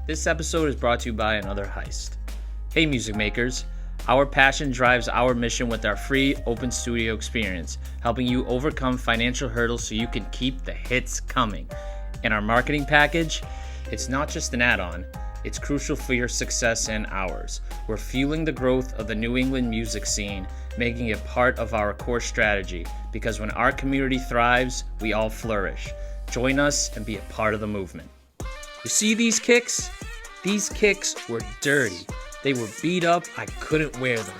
This episode is brought to you by Another Heist. Hey music makers, our passion drives our mission with our free open studio experience, helping you overcome financial hurdles so you can keep the hits coming. In our marketing package, it's not just an add-on, it's crucial for your success and ours. We're fueling the growth of the New England music scene, making it part of our core strategy, because when our community thrives, we all flourish. Join us and be a part of the movement. You see these kicks? These kicks were dirty. They were beat up, I couldn't wear them.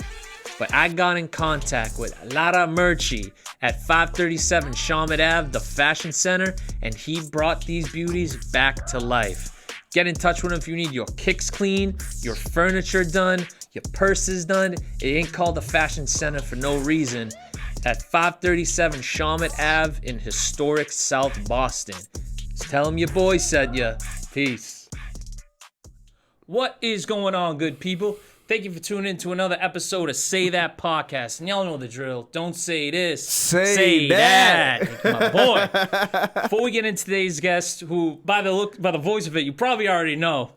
But I got in contact with Lara Murchie at 537 Shawmut Ave, the fashion center, and he brought these beauties back to life. Get in touch with him if you need your kicks clean, your furniture done, your purses done. It ain't called the fashion center for no reason. At 537 Shawmut Ave in historic South Boston. Just tell him your boy said ya. Peace. What is going on, good people? Thank you for tuning in to another episode of Say That Podcast. And y'all know the drill. Don't say this. Say that. My boy. Before we get into today's guest, who by the voice of it, you probably already know.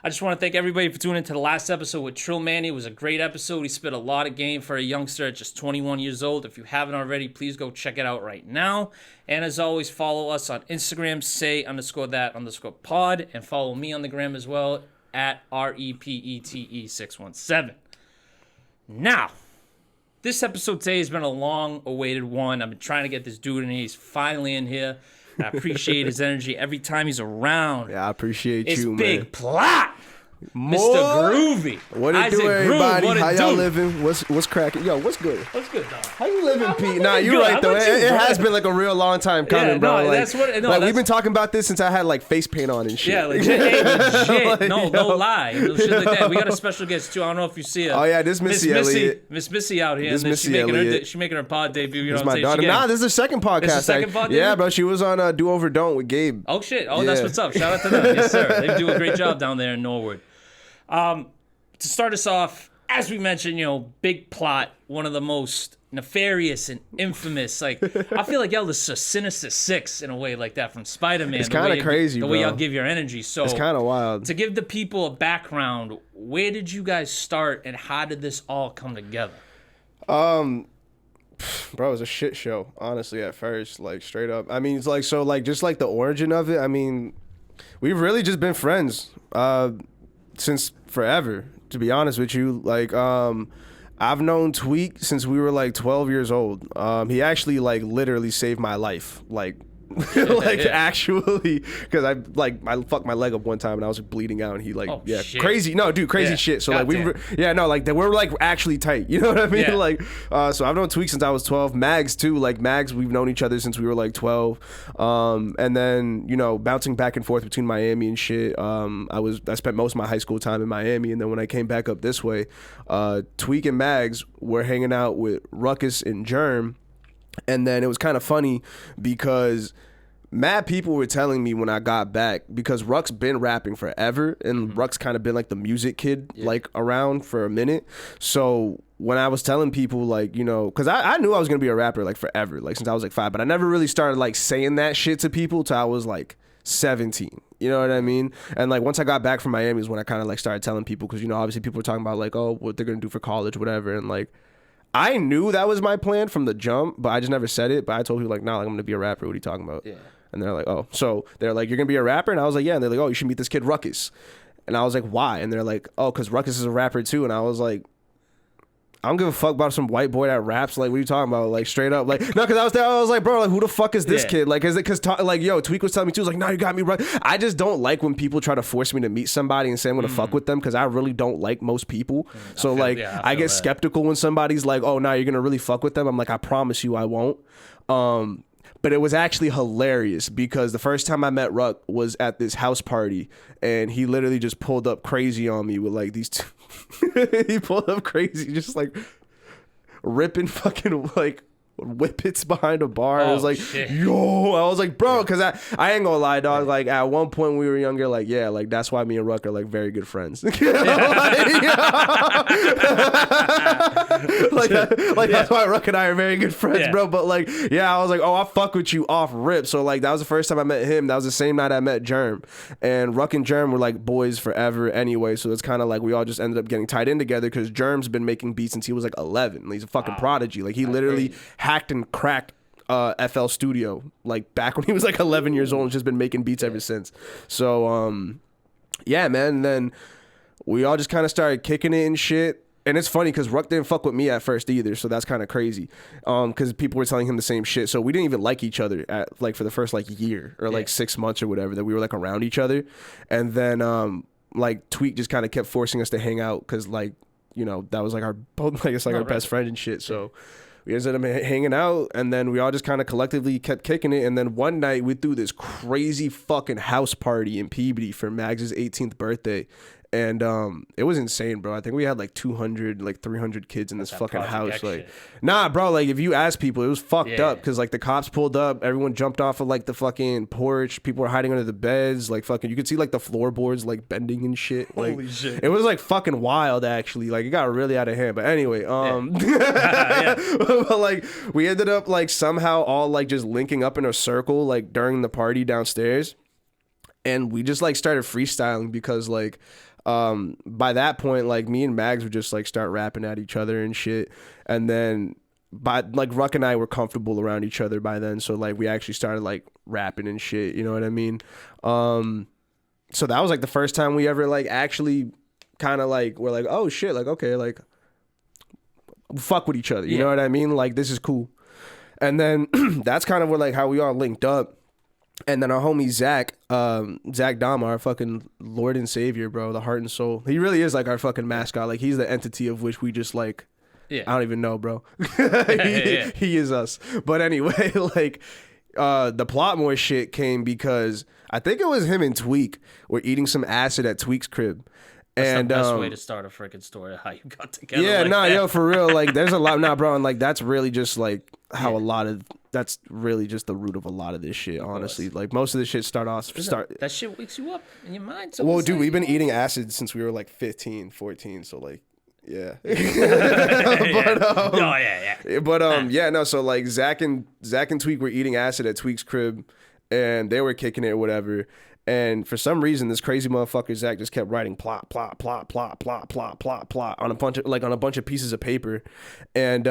I just want to thank everybody for tuning into the last episode with Trill Manny. It was a great episode. He spit a lot of game for a youngster at just 21 years old. If you haven't already, please go check it out right now. And as always, follow us on Instagram, say_that_pod, and follow me on the gram as well at REPETE 617. Now, this episode today has been a long-awaited one. I've been trying to get this dude in here. He's finally in here. I appreciate his energy every time he's around. Yeah, I appreciate it's you, man. It's Big Plot. Mr. Groovy. What it do, everybody? How y'all living? What's cracking? Yo, what's good? What's good, dog? How you living, Pete? Nah, you're right, though. It has been like a real long time coming, bro. No, like, that's what. No, like we've been talking about this since I had like face paint on and shit. Yeah, legit. Hey, legit. Like, no lie. No shit like that. We got a special guest too. I don't know if you see her. Oh yeah, this Missy Elliott. Miss Missy out here. This Missy Elliott. She's making her pod debut. You know This what I'm my daughter. saying? Nah, this is the second podcast. This is the second pod debut? Yeah, bro. She was on Do Over Don't with Gabe. Oh shit. Oh, that's what's up. Shout out to them. Yes, sir. They do a great job down there in Norwood. To start us off, as we mentioned, Big Plot, one of the most nefarious and infamous. Like, I feel like y'all is a Sinister Six in a way like that from Spider-Man. It's kind of crazy, the bro. way y'all give your energy. So it's kind of wild. To give the people a background, where did you guys start and how did this all come together? Bro, it was a shit show, honestly, at first, like, straight up. I mean, it's like, so, like, just, like, the origin of it, I mean, we've really just been friends since forever, to be honest with you. Like, I've known Tweak since we were, like, 12 years old. He actually, like, literally saved my life, like, actually, because I fucked my leg up one time and I was bleeding out and he shit. Crazy shit. So God like we're like actually tight, you know what I mean? Yeah. Like so I've known Tweak since I was 12. Mags too, like Mags, we've known each other since we were like 12. And then bouncing back and forth between Miami and shit. I spent most of my high school time in Miami, and then when I came back up this way, Tweak and Mags were hanging out with Ruckus and Germ. And then it was kind of funny because mad people were telling me when I got back, because Ruck's been rapping forever and Ruck's kind of been like the music kid, like around for a minute. So when I was telling people like, because I knew I was going to be a rapper like forever, like since I was like 5, but I never really started like saying that shit to people till I was like 17. You know what I mean? And like once I got back from Miami is when I kind of like started telling people, because obviously people were talking about like, oh, what they're going to do for college, whatever. And like, I knew that was my plan from the jump, but I just never said it. But I told people like, nah, like, I'm going to be a rapper. What are you talking about? Yeah. And they're like, oh. So they're like, you're going to be a rapper? And I was like, yeah. And they're like, oh, you should meet this kid Ruckus. And I was like, why? And they're like, oh, because Ruckus is a rapper too. And I was like, I don't give a fuck about some white boy that raps. Like, what are you talking about? Like, straight up. Like, no, because I was there. I was like, bro, like, who the fuck is this kid? Like, is it because, like, Tweak was telling me too. He was like, no, you got me right. I just don't like when people try to force me to meet somebody and say I'm going to fuck with them, because I really don't like most people. So, like, I get skeptical when somebody's like, oh, no, you're going to really fuck with them. I'm like, I promise you I won't. But it was actually hilarious because the first time I met Ruck was at this house party, and he literally just pulled up crazy on me with like these two. He pulled up crazy, just like ripping fucking like whippets behind a bar. Oh, I was like, shit. yo, I was like, bro, because I ain't gonna lie, dog. Like at one point when we were younger, like yeah, like that's why me and Ruck are like very good friends. Like that's why Ruck and I are very good friends, bro. But like, yeah, I was like, oh, I fuck with you off rip. So like that was the first time I met him. That was the same night I met Germ, and Ruck and Germ were like boys forever anyway. So it's kind of like we all just ended up getting tied in together because Germ's been making beats since he was like 11. He's a fucking prodigy. Like he literally hacked and cracked FL Studio like back when he was like 11 years old and just been making beats ever since. So yeah, man. And then we all just kind of started kicking it and shit. And it's funny because Ruck didn't fuck with me at first either, so that's kind of crazy. Because people were telling him the same shit, so we didn't even like each other at like for the first like year or like 6 months or whatever that we were like around each other. And then like Tweak just kind of kept forcing us to hang out because like you know that was like our both like it's like our best friend and shit. So we ended up hanging out, and then we all just kind of collectively kept kicking it. And then one night we threw this crazy fucking house party in Peabody for Mags's 18th birthday. And it was insane, bro. I think we had like 200, like 300 kids in this fucking house. Like, shit. Nah, bro. Like, if you ask people, it was fucked up because like the cops pulled up, everyone jumped off of like the fucking porch. People were hiding under the beds. Like, fucking, you could see like the floorboards like bending and shit. Like, holy shit. It was like fucking wild, actually. Like, it got really out of hand. But anyway, but like we ended up like somehow all like just linking up in a circle like during the party downstairs, and we just like started freestyling because like. By that point, like me and Mags would just like start rapping at each other and shit. And then by like Ruck and I were comfortable around each other by then. So like we actually started like rapping and shit. You know what I mean? So that was like the first time we ever like actually kind of like we're like, oh shit, like okay, like fuck with each other. You know what I mean? Like this is cool. And then that's kind of where like how we all linked up. And then our homie Zach Dama, our fucking Lord and Savior, bro, the heart and soul. He really is like our fucking mascot. Like he's the entity of which we just like, I don't even know, bro. He is us. But anyway, like the Plotmore shit came because I think it was him and Tweak were eating some acid at Tweak's crib. That's the best way to start a freaking story of how you got together. Yeah, like yo, for real. Like, there's a lot, bro. And like, that's really just like how a lot of that's really just the root of a lot of this shit. Honestly, like most of this shit that shit wakes you up in your mind. So well, dude, we've been eating acid since we were like 15, 14. So like, yeah. No. So like Zach and Tweak were eating acid at Tweak's crib, and they were kicking it or whatever. And for some reason, this crazy motherfucker Zach just kept writing plot on a bunch of pieces of paper, and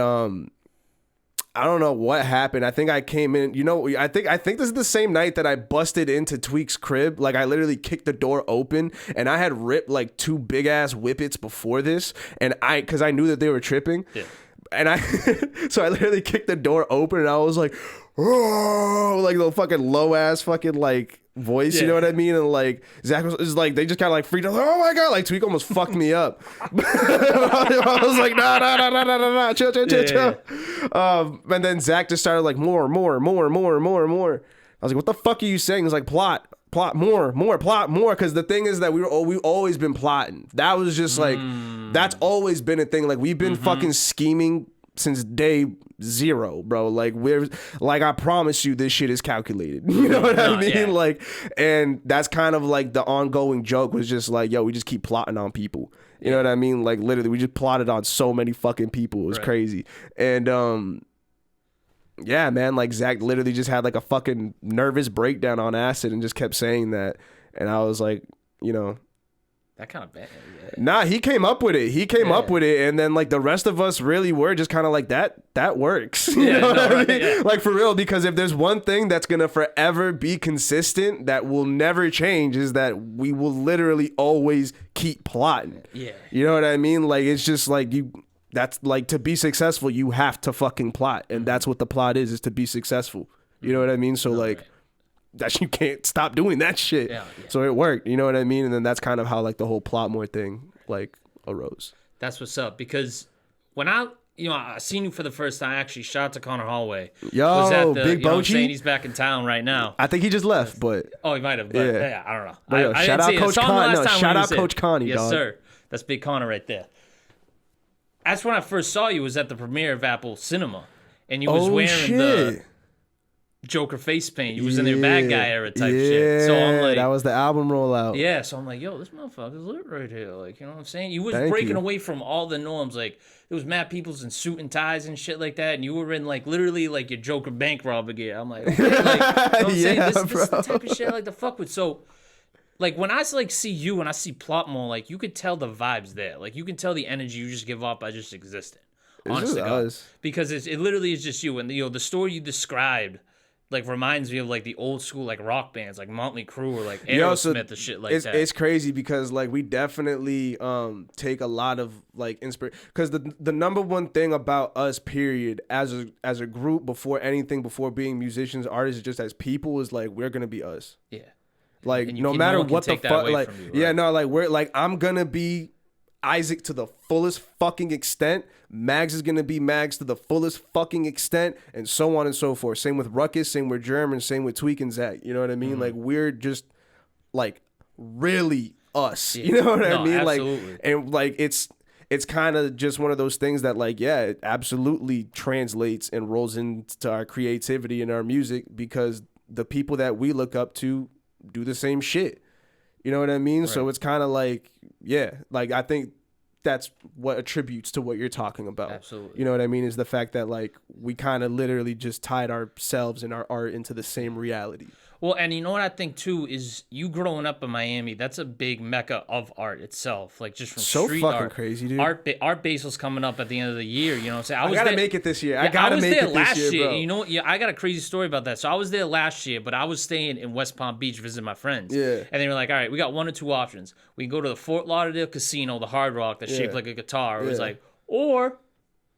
I don't know what happened. I think I came in. You know, I think this is the same night that I busted into Tweak's crib. Like I literally kicked the door open, and I had ripped like 2 big ass whippets before this, and because I knew that they were tripping. Yeah. And so I literally kicked the door open, and I was like, oh, like the fucking low ass fucking like voice, you know what I mean? And like Zach was like, they just kind of like freaked out, like, oh my god, like Tweak almost fucked me up. I was like, nah, chill. And then Zach just started like more. I was like, what the fuck are you saying? He's like, plot more, because the thing is that we've always been plotting. That was just like that's always been a thing. Like we've been fucking scheming since day 0, bro. Like we're like, I promise you this shit is calculated. You know what I mean? Yeah. Like, and that's kind of like the ongoing joke was just like, yo, we just keep plotting on people. You know what I mean? Like literally we just plotted on so many fucking people. It was crazy. And yeah, man, like Zach literally just had like a fucking nervous breakdown on acid and just kept saying that. And I was like, you know, that kind of bad. Yeah. Nah, he came up with it. And then like the rest of us really were just kind of like that works. You know what I mean? Yeah. Like for real, because if there's one thing that's going to forever be consistent that will never change is that we will literally always keep plotting. Yeah. You know what I mean? Like it's just like that's like to be successful, you have to fucking plot. And that's what the plot is to be successful. You know what I mean? So like that you can't stop doing that shit. Yeah. So it worked. You know what I mean? And then that's kind of how like the whole Plotmore thing like arose. That's what's up. Because when I seen you for the first time, actually, shout out to Connor Hallway. Yo, was at Big Bochi. He's back in town right now. I think he just left, but he might have. But yeah, I don't know. But shout out Coach Connie. No, shout out Coach Connie. Yes, dog. Sir. That's Big Connor right there. That's when I first saw you. Was at the premiere of Apple Cinema, and you was wearing the Joker face paint. You was in their bad guy era type shit. So I'm like, that was the album rollout. Yeah, so I'm like, yo, this motherfucker's lit right here. Like, you know what I'm saying? You was breaking away from all the norms. Like, there was mad peoples in suit and ties and shit like that, and you were in like literally like your Joker bank robber gear. I'm like, okay, like, you know what I'm saying? This is the type of shit I like to fuck with. So, like, when I like see you and I see Plot more, like, you could tell the vibes there. Like, you can tell the energy you just give off by just existing. Honestly, because it literally is just you. And the story you described, like, reminds me of like the old school like rock bands, like Motley Crue or like Aerosmith or shit like that. It's crazy because like we definitely take a lot of like inspiration, because the number one thing about us, period, as a group, before being musicians, artists, just as people, is like we're gonna be us. Yeah. Like no matter what the fuck, like we're like, I'm gonna be Isaac to the fullest fucking extent. Mags is gonna be Mags to the fullest fucking extent, and so on and so forth. Same with Ruckus, same with German, same with Tweak and Zach. You know what I mean? Like we're just like really us. You know what I mean? Absolutely. Like, and like it's kind of just one of those things that like, yeah, it absolutely translates and rolls into our creativity and our music, because the people that we look up to do the same shit. You know what I mean? Right. So it's kind of like, yeah, like I think that's what attributes to what you're talking about. Absolutely. You know what I mean? Is the fact that like we kind of literally just tied ourselves and our art into the same reality. Well, and you know what I think too is you growing up in Miami, that's a big mecca of art itself. Like just from street art. So fucking crazy, dude. Art Basel's coming up at the end of the year. You know what I'm saying? I gotta make it this year. I gotta make it this year, bro. You know what? Yeah, I got a crazy story about that. So I was there last year, but I was staying in West Palm Beach visiting my friends. Yeah. And they were like, all right, we got one or two options. We can go to the Fort Lauderdale Casino, the Hard Rock that's shaped like a guitar. It was like, or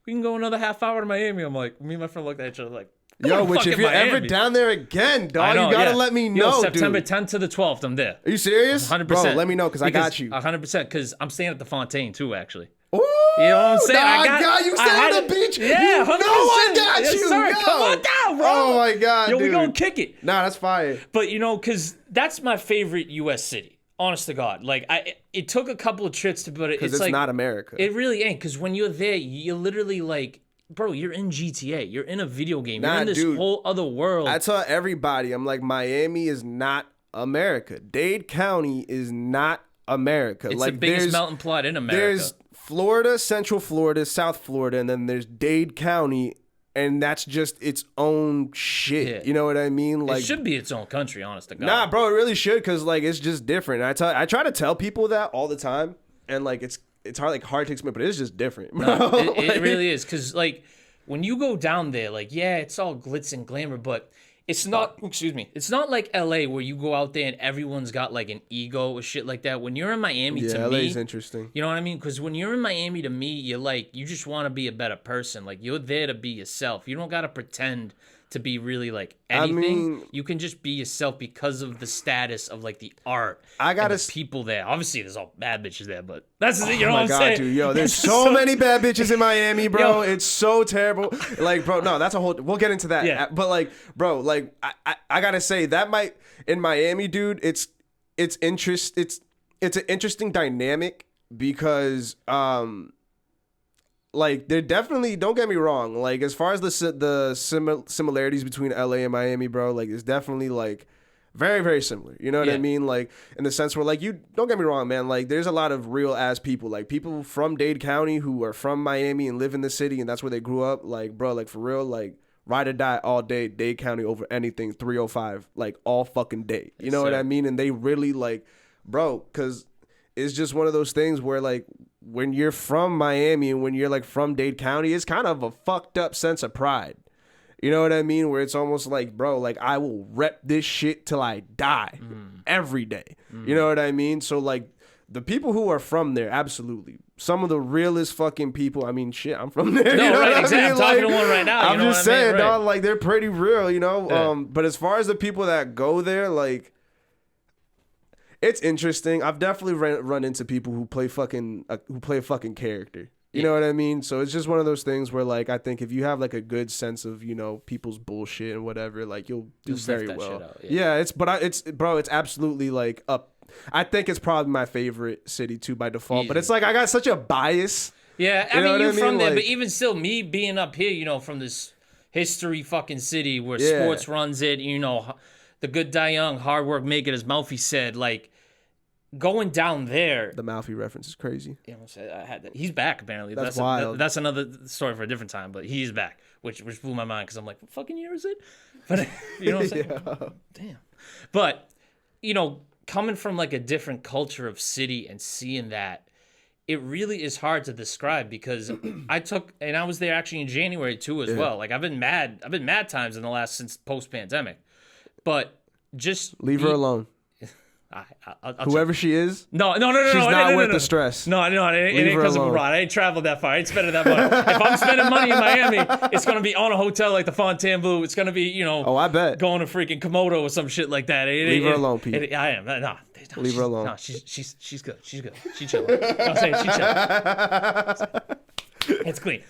we can go another half hour to Miami. I'm like, me and my friend looked at each other like, yo, which if you're ever down there again, dog, you gotta let me know, September dude. 10th to the 12th, I'm there. Are you serious? 100%. Bro, let me know, because I got you. 100%, because I'm staying at the Fontaine, too, actually. Ooh, you know what I'm saying? I got you staying at the beach. Yeah, 100%. I got yes, you. Sir. Yo. Come on down, bro. Oh, my God, yo, dude. we gonna kick it. Nah, that's fire. But, you know, because that's my favorite U.S. city. Honest to God. Like, it took a couple of trips to, but it's like, not America. It really ain't, because when you're there, you literally, like, bro, you're in GTA. You're in a video game. You're in this whole other world. I tell everybody, I'm like, Miami is not America. Dade County is not America. It's like, the biggest melting pot in America. There's Florida, Central Florida, South Florida, and then there's Dade County, and that's just its own shit. Yeah. You know what I mean? Like, it should be its own country, honest to God. Nah, bro, it really should, because like it's just different. I try to tell people that all the time, and like it's hard to explain, but it's just different. No, it really is, because like when you go down there, like, yeah, it's all glitz and glamour, but it's not. It's not like LA where you go out there and everyone's got like an ego or shit like that. When you're in Miami, to LA me, is interesting. You know what I mean? Because when you're in Miami, to me, you're like, you just want to be a better person. Like, you're there to be yourself. You don't gotta pretend to be really like anything. I mean, you can just be yourself because of the status of like the art. And the people there. Obviously, there's all bad bitches there, but that's you know what I'm saying. Dude, yo, there's so many bad bitches in Miami, bro. It's so terrible. Like, bro, no, that's a whole. We'll get into that. Yeah. But like, bro, like I gotta say that might in Miami, dude. It's an interesting dynamic because like they're definitely, don't get me wrong, like as far as the similarities between LA and Miami, bro, like it's definitely like very, very similar. You know what I mean? Like in the sense where like, you don't get me wrong, man, like there's a lot of real ass people, like people from Dade County who are from Miami and live in the city and that's where they grew up. Like, bro, like for real, like ride or die all day, Dade County over anything, 305, like all fucking day. You know what I mean? And they really like, bro, because it's just one of those things where like when you're from Miami and when you're like from Dade County, it's kind of a fucked up sense of pride. You know what I mean? Where it's almost like, bro, like I will rep this shit till I die every day. You know what I mean? So like the people who are from there, absolutely. Some of the realest fucking people. I mean, shit, I'm from there. No, you know right, exactly. I mean? I'm talking to one right now. I'm just saying, right. dog, like they're pretty real, you know? Yeah. But as far as the people that go there, like, it's interesting. I've definitely run into people who play a fucking character. You know what I mean? So it's just one of those things where, like, I think if you have like a good sense of, you know, people's bullshit and whatever, like you'll do very well. Out, it's absolutely like up. I think it's probably my favorite city too by default. Easy. But it's like I got such a bias. Yeah, I mean, you're from there, like, but even still, me being up here, you know, from this, history fucking city where sports runs it. You know, the good die young, hard work make it, as Malfi said. Like, going down there. The Malfi reference is crazy. You know, he's back apparently. That's wild. That's another story for a different time, but he's back, which blew my mind because I'm like, what fucking year is it? But you know what I'm saying? Yeah. Damn. But, you know, coming from like a different culture of city and seeing that, it really is hard to describe because I was there actually in January too as well. Like I've been mad times in the last since post-pandemic. But just leave her alone. I'll Whoever she is, no, she's not worth the stress. No, it ain't because I'm abroad. I ain't traveled that far. I ain't spending that money. If I'm spending money in Miami, it's gonna be on a hotel like the Fontainebleau. It's gonna be, you know, oh, I bet, going to freaking Komodo or some shit like that. Leave her alone, Pete. I am. No, leave her alone. No, she's good. She's good. She's chilling. I'm saying she's chilling. It's clean.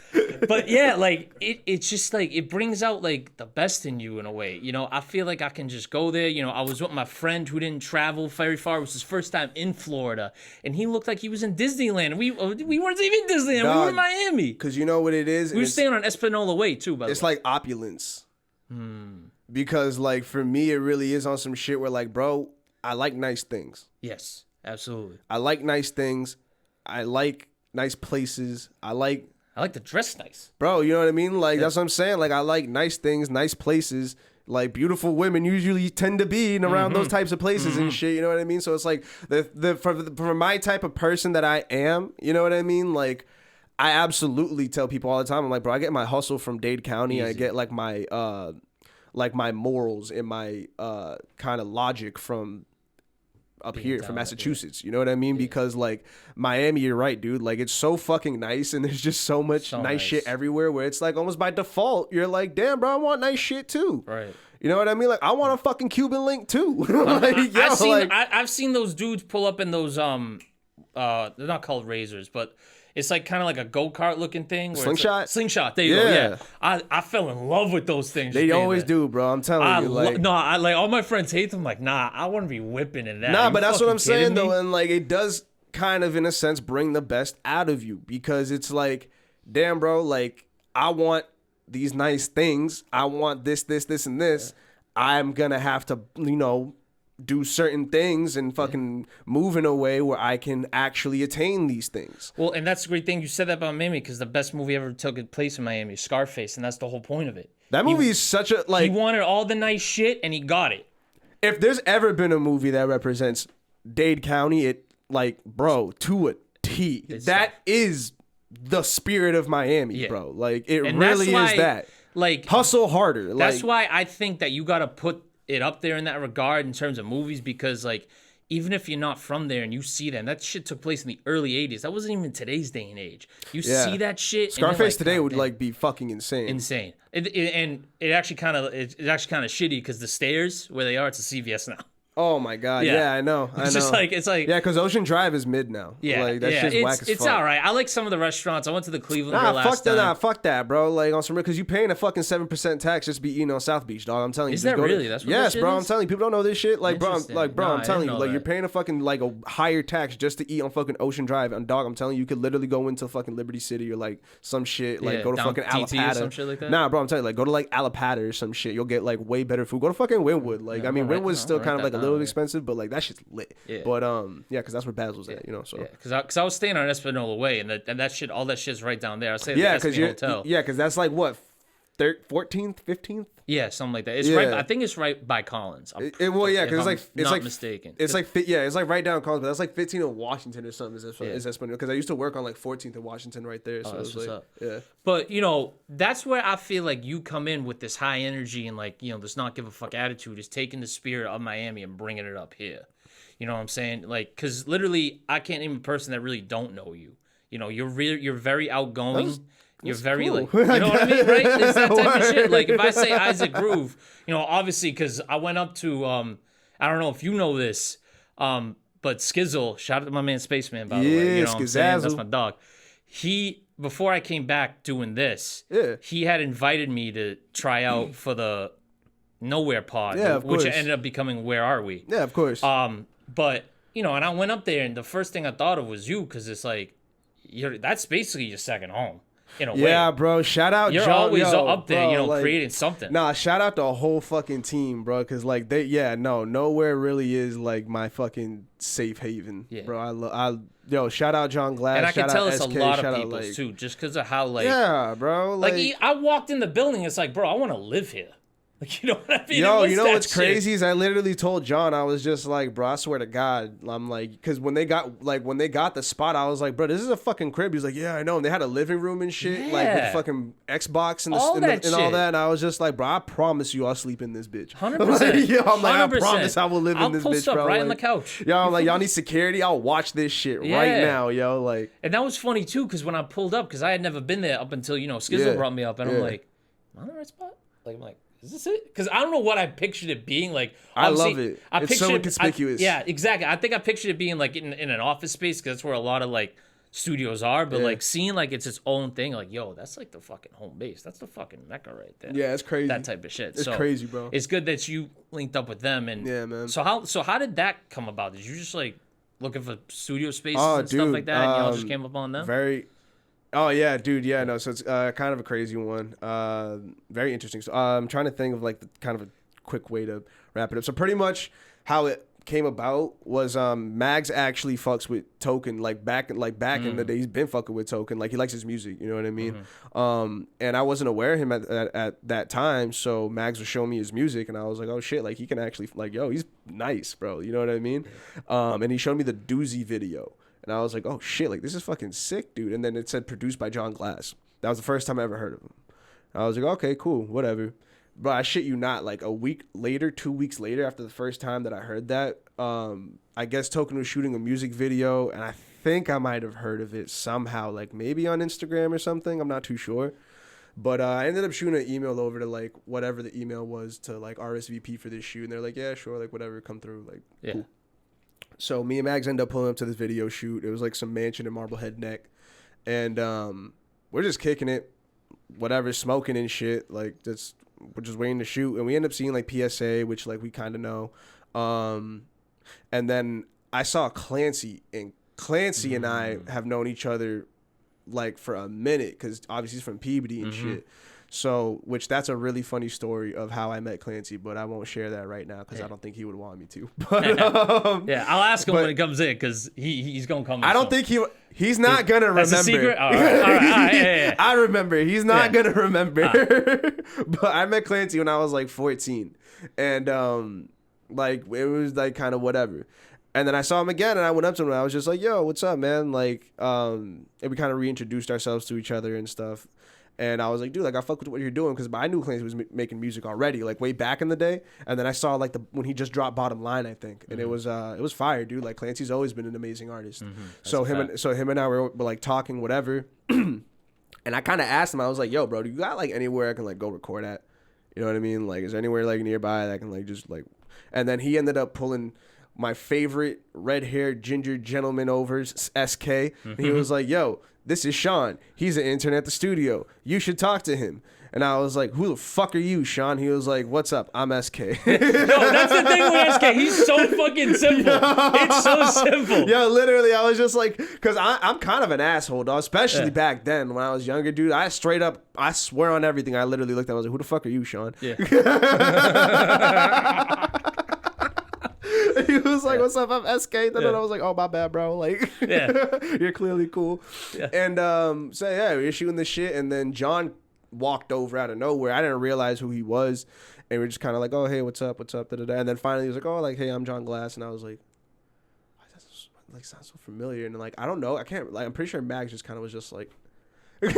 But yeah, like it's just like it brings out like the best in you in a way. You know, I feel like I can just go there. You know, I was with my friend who didn't travel very far. It was his first time in Florida, and he looked like he was in Disneyland. We weren't even in Disneyland. We were in Miami. Because you know what it is? We were staying on Espanola Way too, by the way. It's like opulence. Because like for me, it really is on some shit where like, bro, I like nice things. Yes, absolutely. I like nice things. I like nice places. I like to dress nice. Bro, you know what I mean? Like, that's what I'm saying. Like, I like nice things, nice places. Like, beautiful women usually tend to be in around those types of places and shit. You know what I mean? So it's like, for my type of person that I am, you know what I mean? Like, I absolutely tell people all the time, I'm like, bro, I get my hustle from Dade County. Easy. I get, like my morals and my kind of logic from up here from Massachusetts, you know what I mean? Because like Miami, you're right, dude. Like it's so fucking nice, and there's just so much nice shit everywhere. Where it's like almost by default, you're like, damn, bro, I want nice shit too. Right. You know what I mean? Like I want a fucking Cuban link too. Like, I've seen those dudes pull up in those they're not called razors, but it's like kind of like a go-kart looking thing. Slingshot? Slingshot. There you go. Yeah. I fell in love with those things. They always do, bro. I'm telling you. Like, like all my friends hate them. Like, nah, I want to be whipping in that. Nah, but that's what I'm saying, though. And like, it does kind of, in a sense, bring the best out of you. Because it's like, damn, bro, like, I want these nice things. I want this, and this. Yeah. I'm going to have to, you know, do certain things and fucking move in a way where I can actually attain these things. Well, and that's a great thing you said that about Miami, because the best movie ever took place in Miami is Scarface, and that's the whole point of it. That movie is such a, like... He wanted all the nice shit, and he got it. If there's ever been a movie that represents Dade County, it, like, bro, to a T. That is the spirit of Miami, bro. Like, it really is that. Like, hustle harder. That's why I think that you got to put it up there in that regard in terms of movies, because like even if you're not from there and you see them, that shit took place in the early 80s. That wasn't even today's day and age. You see that shit. Scarface like, today would like be fucking insane. Insane. And it's actually kind of shitty because the stairs where they are, it's a CVS now. Oh my god! Yeah, I know. It's like yeah, because Ocean Drive is mid now. Yeah, like that shit's whack as fuck. It's all right. I like some of the restaurants. I went to the Cleveland Grill last time. Fuck that, bro. Like on some because you paying a fucking 7% tax just to be eating on South Beach, dog. I'm telling you. Is that really? That's what yes, that bro. Is? I'm telling you, people don't know this shit. Like, bro, I'm telling you, like you're paying a fucking like a higher tax just to eat on fucking Ocean Drive. And dog, I'm telling you, you could literally go into fucking Liberty City or like some shit, like go to fucking Alapata. Or some shit like that? Nah, bro, I'm telling you, like go to like Alapata or some shit. You'll get like way better food. Go to fucking Wynwood. Like I mean, Wynwood's still kind of like a little expensive, but like that shit's lit. Yeah. But because that's where Baz was at, you know. So because I was staying on Espanola Way, and that shit, all that shit's right down there. I say because hotel. Yeah, because that's like what 14th, 15th. Yeah, something like that. It's right. I think it's right by Collins. Because it's like it's like mistaken. It's like it's like right down Collins, but that's like 15th of Washington or something. Is Espanola? Because I used to work on like 14th of Washington right there. So that's what's up. But you know, that's where I feel like you come in with this high energy and like this not give a fuck attitude, is taking the spirit of Miami and bringing it up here. You know what I'm saying? Like, because literally, I can't name a person that really don't know you. You know, you're very outgoing. You're very cool. Like, you know what I mean, right? It's that type of shit. Like, if I say Isaac Groove, obviously, because I went up to, I don't know if you know this, but Skizzle, shout out to my man Spaceman, by the way. You know what I'm saying? That's my dog. Before I came back doing this, he had invited me to try out for the Nowhere Pod, which ended up becoming Where Are We? Yeah, of course. But, and I went up there, and the first thing I thought of was you, because it's like, that's basically your second home. in a way. Yeah, bro. Shout out You're John. always Yo, up there, bro, like, creating something. Nah, shout out the whole fucking team, bro. Cause like nowhere really is like my fucking safe haven, bro. Yo, shout out John Glass. And I can shout tell out it's SK, a lot shout of out, people like, too, just because of how yeah, bro. Like I walked in the building, it's like, bro, I want to live here. Like, you know what I mean? Yo, you know what's crazy is I literally told John, I was just like, bro, I swear to God, I'm like, because when they got the spot, I was like, bro, this is a fucking crib. He's like, yeah, I know. And they had a living room and shit, like with fucking Xbox and all that. And I was just like, bro, I promise you, I'll sleep in this bitch. 100%. Yo, I'm like, 100%. I promise I will live in this bitch, bro. Right like, on the couch. Yo, I'm like, y'all need security. I'll watch this shit right now, yo. Like, and that was funny too, because when I pulled up, because I had never been there up until Skizzle brought me up, and I'm like, am I on the right spot? Like, I'm like, is this it? Because I don't know what I pictured it being like. I love it. It's so inconspicuous. Yeah, exactly. I think I pictured it being like in an office space, because that's where a lot of like studios are. But like seeing like it's its own thing, like, yo, that's like the fucking home base. That's the fucking mecca right there. Yeah, it's crazy. That type of shit. It's crazy, bro. It's good that you linked up with them. And yeah, man. So how did that come about? Did you just like looking for studio spaces and stuff like that, and y'all just came up on them? Oh yeah, dude. Yeah, no. So it's kind of a crazy one. Very interesting. So I'm trying to think of like the kind of a quick way to wrap it up. So pretty much how it came about was Mags actually fucks with Token like back in the day. He's been fucking with Token. Like he likes his music. You know what I mean? And I wasn't aware of him at that time. So Mags was showing me his music, and I was like, oh shit, like he can actually like, yo, he's nice, bro. You know what I mean? And he showed me the Doozy video. And I was like, oh, shit, like, this is fucking sick, dude. And then it said produced by John Glass. That was the first time I ever heard of him. I was like, okay, cool, whatever. But I shit you not, like, 2 weeks later, after the first time that I heard that, I guess Token was shooting a music video, and I think I might have heard of it somehow, like, maybe on Instagram or something. I'm not too sure. But I ended up shooting an email over to, like, whatever the email was to, like, RSVP for this shoot. And they're like, yeah, sure, like, whatever, come through, like, cool. So me and Mags ended up pulling up to this video shoot. It was like some mansion in Marblehead Neck. And we're just kicking it, whatever, smoking and shit. Like, we're just waiting to shoot. And we end up seeing like PSA, which like we kind of know. And then I saw Clancy. And Clancy and I have known each other like for a minute, because obviously he's from Peabody and shit. So, which that's a really funny story of how I met Clancy, but I won't share that right now because I don't think he would want me to. But yeah, I'll ask him when it comes in, because he's gonna come. I don't think he's not gonna remember. That's a secret. All right. Yeah. I remember. He's not gonna remember. But I met Clancy when I was like 14, and like it was like kind of whatever. And then I saw him again, and I went up to him, and I was just like, "Yo, what's up, man?" Like, and we kind of reintroduced ourselves to each other and stuff. And I was like, dude, like, I fuck with what you're doing, because I knew Clancy was making music already, like, way back in the day. And then I saw, like, when he just dropped Bottom Line, I think. And it was fire, dude. Like, Clancy's always been an amazing artist. So him and I were like, talking, whatever. And I kind of asked him, I was like, yo, bro, do you got, like, anywhere I can, like, go record at? You know what I mean? Like, is there anywhere, like, nearby that I can, like, just, like... And then he ended up pulling my favorite red-haired ginger gentleman over, SK. And he was like, yo... This is Sean. He's an intern at the studio. You should talk to him. And I was like, who the fuck are you, Sean? He was like, what's up? I'm SK. No, that's the thing with SK. He's so fucking simple. It's so simple. Yeah, literally, I was just like, because I'm kind of an asshole, dog, especially back then when I was younger, dude. I swear on everything. I literally looked at him. I was like, who the fuck are you, Sean? Yeah. He was like, what's up? I'm SK. Then I was like, oh, my bad, bro. Like, you're clearly cool. Yeah. And so, yeah, we were shooting this shit. And then John walked over out of nowhere. I didn't realize who he was. And we are just kind of like, oh, hey, what's up? What's up? Da-da-da. And then finally he was like, oh, like, hey, I'm John Glass. And I was like, why does that like, sound so familiar? And like, I don't know. I can't, like, I'm pretty sure Max just kind of was just like, and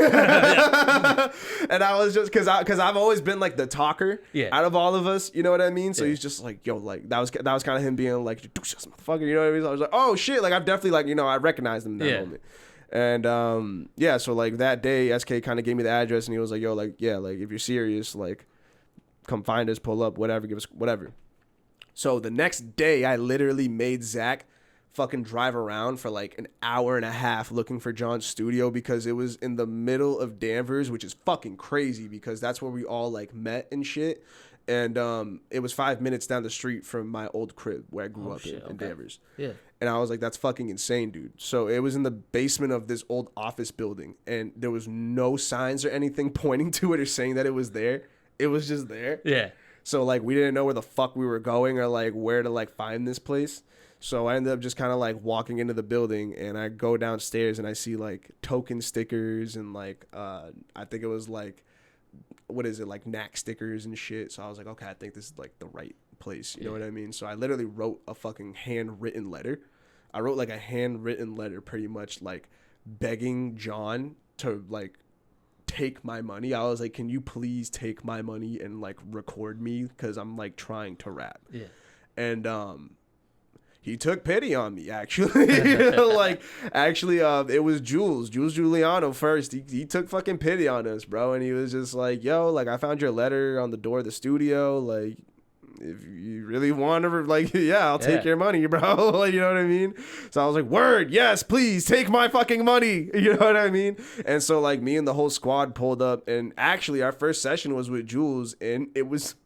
I was just because I've always been like the talker out of all of us, you know what I mean? So he's just like, yo, like that was kind of him being like, motherfucker, you know what I mean? So I was like, oh shit, like I've definitely like, you know, I recognized him in that moment. And so like that day SK kind of gave me the address, and he was like, yo, like, yeah, like if you're serious, like come find us, pull up, whatever, give us whatever. So the next day I literally made Zach fucking drive around for like an hour and a half looking for John's studio, because it was in the middle of Danvers, which is fucking crazy because that's where we all like met and shit. And it was 5 minutes down the street from my old crib where I grew up in Danvers. Yeah. And I was like, that's fucking insane, dude. So it was in the basement of this old office building, and there was no signs or anything pointing to it or saying that it was there. It was just there. Yeah. So like we didn't know where the fuck we were going or like where to like find this place. So I ended up just kind of like walking into the building, and I go downstairs and I see like token stickers and like I think it was like, what is it, like knack stickers and shit. So I was like, okay, I think this is like the right place. You know what I mean? So I literally wrote a fucking handwritten letter. I wrote like a handwritten letter pretty much like begging John to like take my money. I was like, can you please take my money and like record me, because I'm like trying to rap. Yeah. And he took pity on me, actually. It was Jules Giuliano first. He took fucking pity on us, bro. And he was just like, yo, like, I found your letter on the door of the studio. Like, if you really want to, like, yeah, I'll take your money, bro. Like, you know what I mean? So I was like, word, yes, please take my fucking money. You know what I mean? And so, like, me and the whole squad pulled up. And actually, our first session was with Jules. And it was...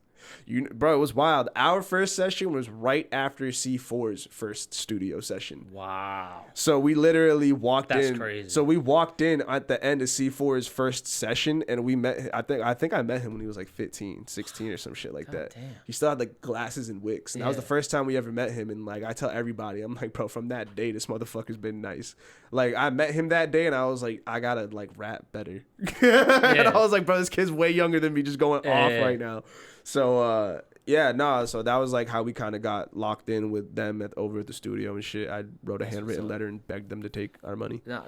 bro, it was wild. Our first session was right after C4's first studio session. Wow. So we literally walked in. That's crazy. So we walked in at the end of C4's first session, and we met. I think I met him when he was like 15, 16 or some shit like that. Damn. He still had like glasses and wigs, and that was the first time we ever met him. And like I tell everybody, I'm like, bro, from that day, this motherfucker's been nice. Like I met him that day, and I was like, I gotta like rap better. And I was like, bro, this kid's way younger than me, just going off right now. So so that was like how we kind of got locked in with them over at the studio and shit. I wrote a handwritten letter and begged them to take our money. No,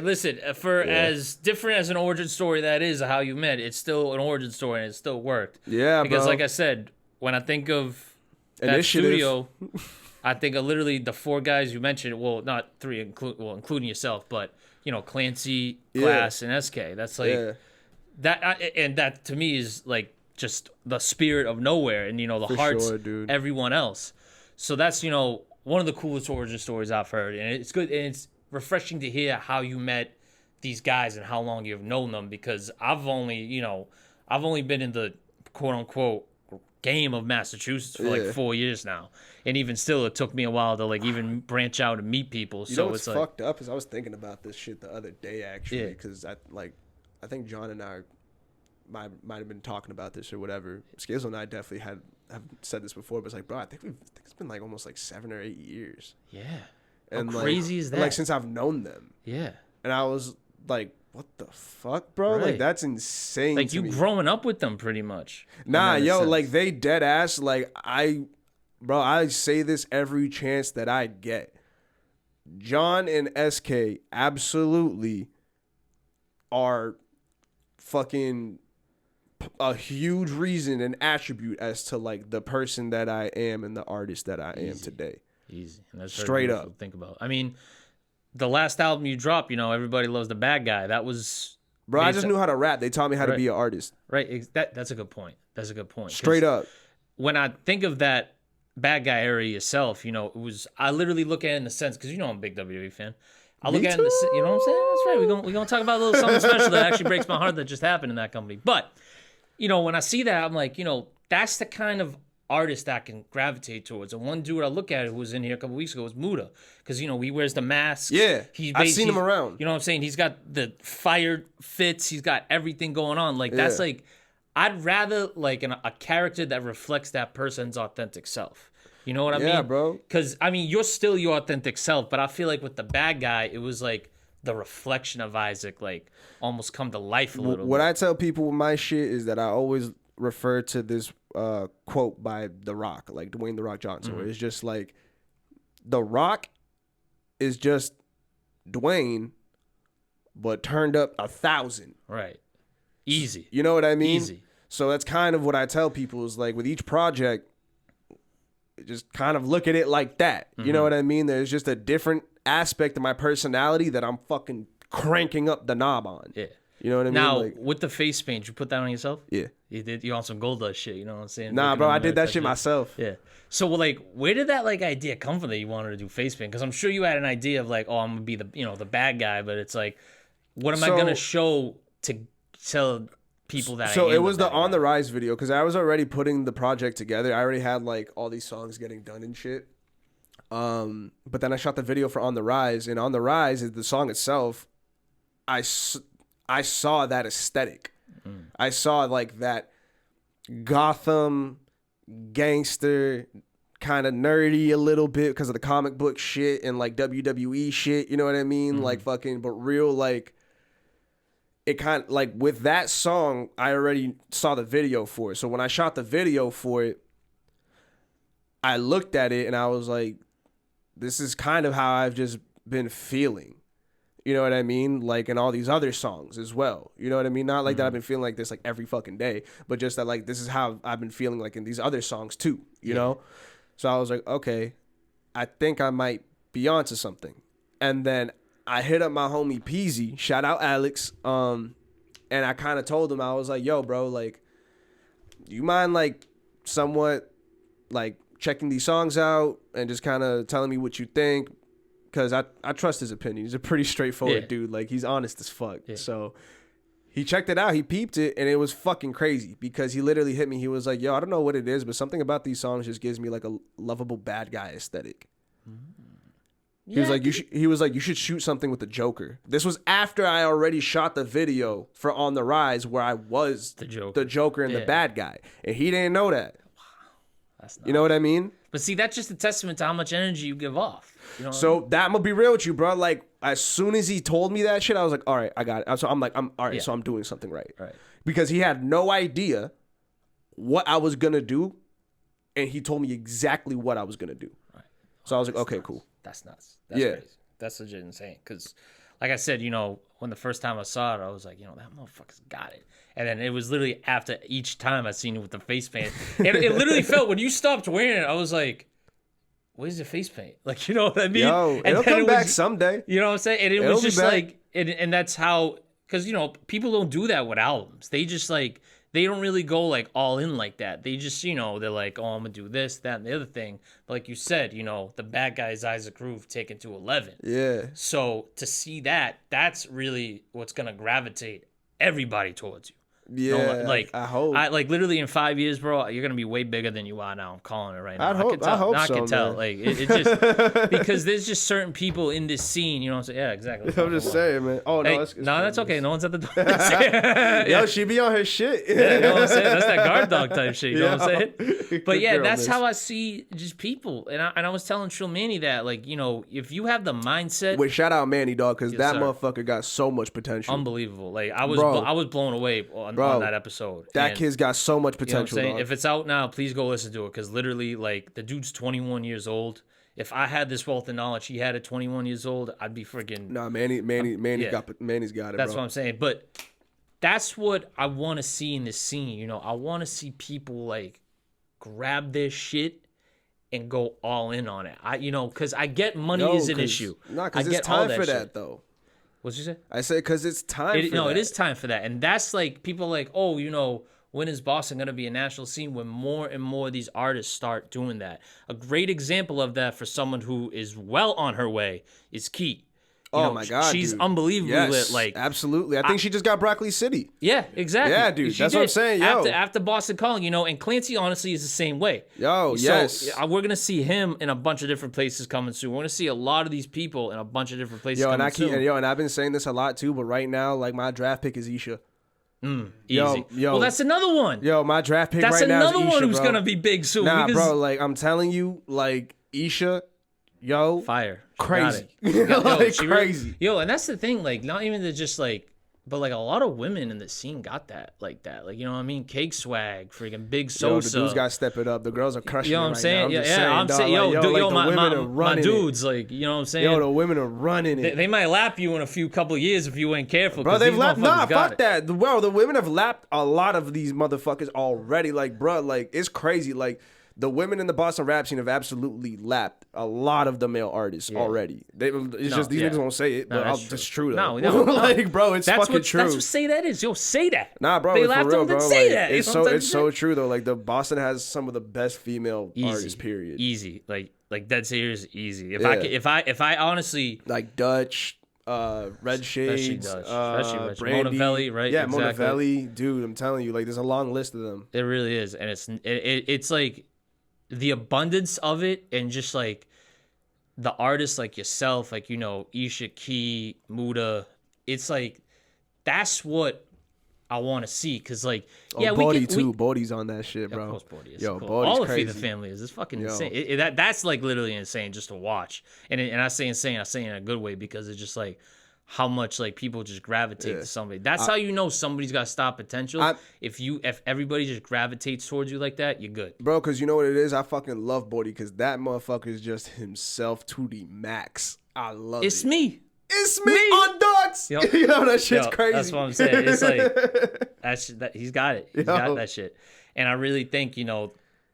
listen, for as different as an origin story that is, how you met, it's still an origin story and it still worked. Yeah, because bro. like I said, when I think of that Initiative. studio, I think of literally the four guys you mentioned. Well, not three, including yourself, but you know, Clancy, Glass, and SK. That's like that, and that to me is like just the spirit of nowhere, and you know, the For hearts, sure, dude. everyone else. So that's, you know, one of the coolest origin stories I've heard, and it's good, and it's refreshing to hear how you met these guys and how long you've known them, because I've only been in the quote unquote game of Massachusetts for like 4 years now, and even still, it took me a while to like even branch out and meet people. You so know what's it's like, fucked up is I was thinking about this shit the other day actually, because I think John and I might have been talking about this or whatever. Skizzle and I definitely have said this before, but it's like, bro, I think it's been like almost like 7 or 8 years. Yeah. And how crazy is that? Like since I've known them. Yeah. And I was like, what the fuck, bro? Right. Like that's insane. Like to you me. growing up with them pretty much. Nah, yo, sense. like they dead ass. Like I say this every chance that I get. John and SK absolutely are fucking a huge reason and attribute as to like the person that I am and the artist that I am today. Easy. And that's Straight very beautiful up. to think about. I mean, the last album you dropped, you know, Everybody Loves the Bad Guy. That was, Bro, I just knew how to rap. They taught me how to be an artist. right. That's a good point. That's a good point. Straight up. When I think of that Bad Guy era yourself, you know, I literally look at it in the sense, because you know I'm a big WWE fan. I look at it in the, you know what I'm saying? That's right. We're gonna talk about a little something special that actually breaks my heart that just happened in that company. But you know, when I see that, I'm like, you know, that's the kind of artist I can gravitate towards. And one dude I look at who was in here a couple weeks ago was Muda, because you know he wears the mask. Yeah, I've seen him around. You know what I'm saying? He's got the fire fits. He's got everything going on. Like that's like, I'd rather like a character that reflects that person's authentic self. You know what I mean? Yeah, bro. Because I mean, you're still your authentic self, but I feel like with the Bad Guy, it was like the reflection of Isaac, like almost come to life a little. What I tell people with my shit is that I always refer to this quote by The Rock, like Dwayne The Rock Johnson, where it's just like, The Rock is just Dwayne, but turned up 1,000. Right. Easy. You know what I mean? Easy. So that's kind of what I tell people is like with each project, just kind of look at it like that. You know what I mean? There's just a different aspect of my personality that I'm fucking cranking up the knob on. Yeah. You know what I mean? Now, Like, with the face paint, you put that on yourself? yeah. You did? You on some gold dust shit, you know what I'm saying? Nah, Looking bro, on I there did that type shit myself. Yeah. So, well, like, where did that, like, idea come from that you wanted to do face paint? Because I'm sure you had an idea of, like, oh, I'm going to be the, you know, the bad guy, but it's like, what am I going to show to tell people that So I am it was the bad On guy? the Rise video, because I was already putting the project together. I already had, like, all these songs getting done and shit. But then I shot the video for On the Rise, and On the Rise is the song itself. I saw that aesthetic. I saw like that Gotham gangster, kind of nerdy a little bit because of the comic book shit and like WWE shit. You know what I mean? Like fucking, but real like. It kind of like with that song, I already saw the video for it. So when I shot the video for it, I looked at it and I was like, this is kind of how I've just been feeling. You know what I mean? Like in all these other songs as well. You know what I mean? Not like that I've been feeling like this like every fucking day, but just that like this is how I've been feeling like in these other songs too, you know? So I was like, okay, I think I might be onto something. And then I hit up my homie Peasy, shout out Alex, and I kind of told him, I was like, yo, bro, like, do you mind, like, somewhat, like, checking these songs out and just kind of telling me what you think? Because I trust his opinion. He's a pretty straightforward dude. Like, he's honest as fuck. Yeah. So he checked it out. He peeped it, and it was fucking crazy because he literally hit me. He was like, yo, I don't know what it is, but something about these songs just gives me, like, a lovable bad guy aesthetic. He was like, you should shoot something with the Joker. This was after I already shot the video for On the Rise where I was the Joker and the bad guy. And he didn't know that. Wow. That's nuts. You know what I mean? But see, that's just a testament to how much energy you give off. You know so that I'm gonna be real with you, bro. Like as soon as he told me that shit, I was like, all right, I got it. So I'm like, all right, so I'm doing something right. Right. Because he had no idea what I was gonna do, and he told me exactly what I was gonna do. Right. So I was like, okay, cool. That's nuts. That's crazy. That's legit insane. Because, like I said, you know, when the first time I saw it, I was like, you know, that motherfucker's got it. And then it was literally after each time I seen it with the face paint. It literally felt, when you stopped wearing it, I was like, where's the face paint? Like, you know what I mean? Yo, it'll come back someday. You know what I'm saying? And it was just like, and that's how, because, you know, people don't do that with albums. They just like, they don't really go like all in like that. They just, you know, they're like, oh, I'm going to do this, that, and the other thing. But like you said, you know, the bad guy's Isaac Groove taken to 11. Yeah. So to see that, that's really what's going to gravitate everybody towards you. Yeah, no, like I hope. Like literally in 5 years, bro, you're gonna be way bigger than you are now. I'm calling it right now. I hope so. I can tell. Like it just because there's just certain people in this scene. You know what I'm saying? Yeah, exactly. I'm just saying, man. Oh no, hey, that's okay. No one's at the door. Yo, she be on her shit. Yeah, you know what I'm saying? That's that guard dog type shit. You know what I'm saying? But yeah, that's how I see just people. And I was telling Trill Manny that, like, you know, if you have the mindset. Wait, shout out Manny, dog, because that motherfucker got so much potential. Unbelievable. Like I was blown away on that episode. That kid's got so much potential. You know what I'm saying? If it's out now, please go listen to it, because literally, like, the dude's 21 years old. If I had this wealth of knowledge he had at 21 years old, I'd be freaking. Nah, Manny's got it. That's bro. what I'm saying. But that's what I want to see in this scene. You know, I want to see people like grab their shit and go all in on it. Because I get money is an issue. Nah, because it's time for that though. What'd you say? I said because it's time for that. No, it is time for that. And that's like, people like, oh, you know, when is Boston going to be a national scene? When more and more of these artists start doing that. A great example of that for someone who is well on her way is Key. My God, she's dude. Unbelievably lit. Like, absolutely. I think she just got Broccoli City. Yeah, exactly. Yeah, dude. That's what I'm saying. Yo. After Boston Calling, you know, and Clancy honestly is the same way. Yes. We're gonna see him in a bunch of different places coming soon. We're gonna see a lot of these people in a bunch of different places coming soon. And I've been saying this a lot too, but right now, like, my draft pick is Isha. Easy. Well, that's another one. My draft pick right now is Isha. That's another one who's gonna be big soon. Nah, bro. Like, I'm telling you, like, Isha. Fire. Crazy. Like, crazy. And that's the thing, like, not even to just like, but like a lot of women in the scene got that, like, you know what I mean? Cake Swag, freaking Big Sosa. The dudes got to step it up. The girls are crushing it. You know what I'm saying? I'm saying, my dudes, like, you know what I'm saying? The women are running it. They might lap you in a couple of years if you ain't careful. Bro, they've lapped. Nah, fuck that. Well, the women have lapped a lot of these motherfuckers already. Like, bro, like, it's crazy. Like, the women in the Boston rap scene have absolutely lapped a lot of the male artists already. These niggas won't say it, but it's true though. No. Like, bro, it's fucking true. That's what say that is. Yo, say that. Nah, bro, they it's for real, bro. Say like, that. It's so true though. Like, the Boston has some of the best female artists. Period. Easy, like dead serious, easy. If I honestly, like, Dutch. Red Shades, Brandy, Monavelli, right? Yeah, exactly. Monavelli, dude. I'm telling you, like, there's a long list of them. It really is, and it's like the abundance of it, and just like the artists like yourself, like, you know, Isha, Key, Muda, it's like, that's what I want to see. Cause like, yeah, Bodie too. Bodie's on that shit, bro. Of course, Bodie is. Yo, cool. Bodie's All of crazy. Feed the Family is. It's fucking insane. That's like literally insane just to watch. And I say insane, I say in a good way, because it's just like how much like people just gravitate to somebody. That's how you know somebody's got star potential. If everybody just gravitates towards you like that, you're good, bro. Because you know what it is. I fucking love Bodie because that motherfucker is just himself to the max. I love it. It's me. It's me on dogs. Yep. You know that shit's crazy. That's what I'm saying. It's like he's got it. He's got that shit. And I really think, you know,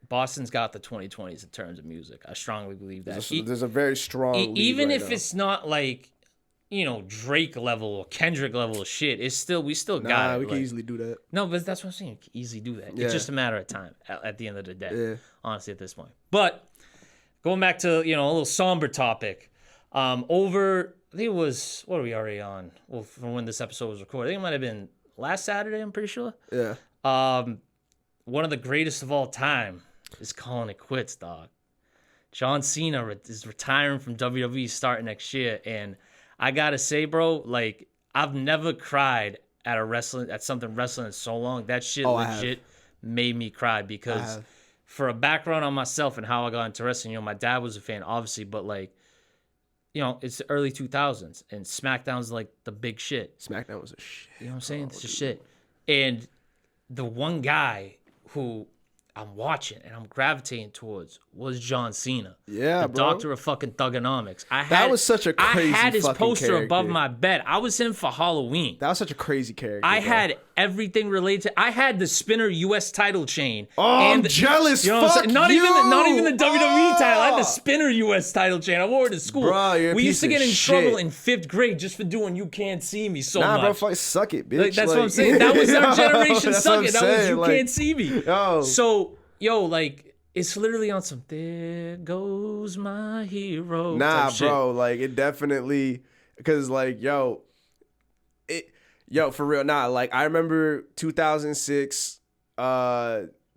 Boston's got the 2020s in terms of music. I strongly believe that. There's a very strong lead even right if now. It's not like, you know, Drake level or Kendrick level of shit, we still got it. We can easily do that. No, but that's what I'm saying. You can easily do that. Yeah. It's just a matter of time at the end of the day. Yeah. Honestly, at this point. But going back to, you know, a little somber topic. I think it was, what are we already on? Well, from when this episode was recorded. I think it might have been last Saturday, I'm pretty sure. Yeah. One of the greatest of all time is calling it quits, dog. John Cena is retiring from WWE starting next year. And I got to say, bro, like, I've never cried at something wrestling in so long. That shit legit made me cry because for a background on myself and how I got into wrestling, you know, my dad was a fan, obviously, but like, you know, it's the early 2000s, and SmackDown's like the big shit. SmackDown was a shit. You know what I'm saying? It's a shit. And the one guy who I'm watching and I'm gravitating towards was John Cena. Yeah, the bro. doctor of fucking thugonomics. That was such a crazy I had his poster character. above my bed. I was him for Halloween. That was such a crazy character. I had everything related to. I had the spinner U.S. title chain. Oh, and I'm jealous. You know what I'm saying? Not even the WWE title. I had the Oh. spinner U.S. title chain. I wore it to school. Bro, you're a we piece used to of get in shit. trouble in 5th grade just for doing "You Can't See Me" so Nah, much. bro, fucking suck it, bitch. Like, that's what I'm saying. That was our generation. That's Suck what it. I'm That was saying, "You like, Can't See Me." Yo. So, like, it's literally on some "There Goes My Hero." Nah, type shit. bro, like it definitely, because like yo, for real, nah, like I remember 2006,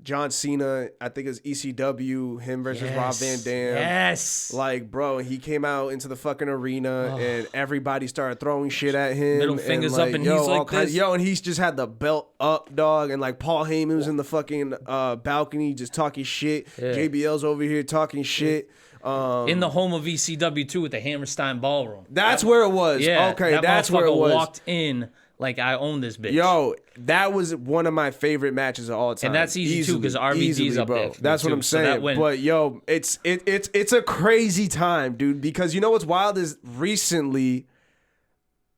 John Cena, I think it was ECW, him versus Rob Van Dam. Yes. Like, bro, he came out into the fucking arena and everybody started throwing shit at him. Middle fingers up and yo, he's like all kinds- this. Yo, and he's just had the belt up, dog. And like Paul Heyman was in the fucking balcony just talking shit. Yeah. JBL's over here talking shit. In the home of ECW too, with the Hammerstein Ballroom. That's where it was. Yeah, Okay, that that's where it motherfucker was. walked in like I own this bitch. Yo, that was one of my favorite matches of all time. And that's easy too, 'cause RVD's up bro. there for me, That's what too. I'm So that saying. win. But yo, it's a crazy time, dude. Because you know what's wild is recently,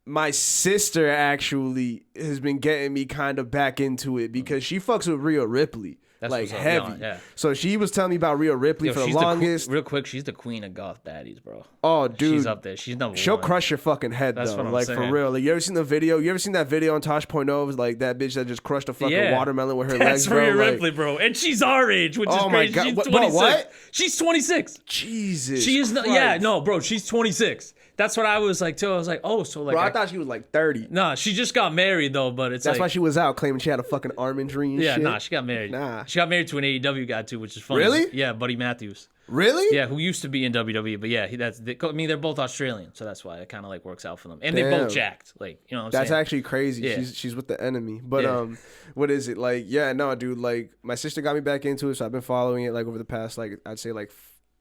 my sister actually has been getting me kind of back into it because she fucks with Rhea Ripley. That's like what's up, heavy. yeah. So she was telling me about Rhea Ripley Yo, for the she's longest. real quick, she's the queen of goth baddies, bro. Oh, dude. She's up there. She's number She'll one. crush your fucking head, That's though. what I'm like, for saying. real. Like, you ever seen the video? You ever seen that video on Tosh.0 of, like, that bitch that just crushed a fucking Yeah. watermelon with her That's legs, bro? Rhea Like, Ripley, bro. And she's our age, which is Oh, my crazy. God. She's What- 26. what? She's 26. Jesus She is not, Christ. yeah, no, bro, she's 26. That's what I was like, too. I was like, oh, so like. Bro, I thought she was, like, 30. Nah, she just got married, though, but it's That's like. why she was out claiming she had a fucking arm injury and Yeah, shit. nah, she got married. Nah. She got married to an AEW guy, too, which is funny. Really? Yeah, Buddy Matthews. Really? Yeah, who used to be in WWE, but yeah, they're both Australian, so that's why it kind of like works out for them. And they're Damn. both jacked, like, you know what I'm That's saying? actually crazy. Yeah. She's with the enemy. But Yeah. what is it? Like, yeah, no, dude, like my sister got me back into it, so I've been following it like over the past like I'd say like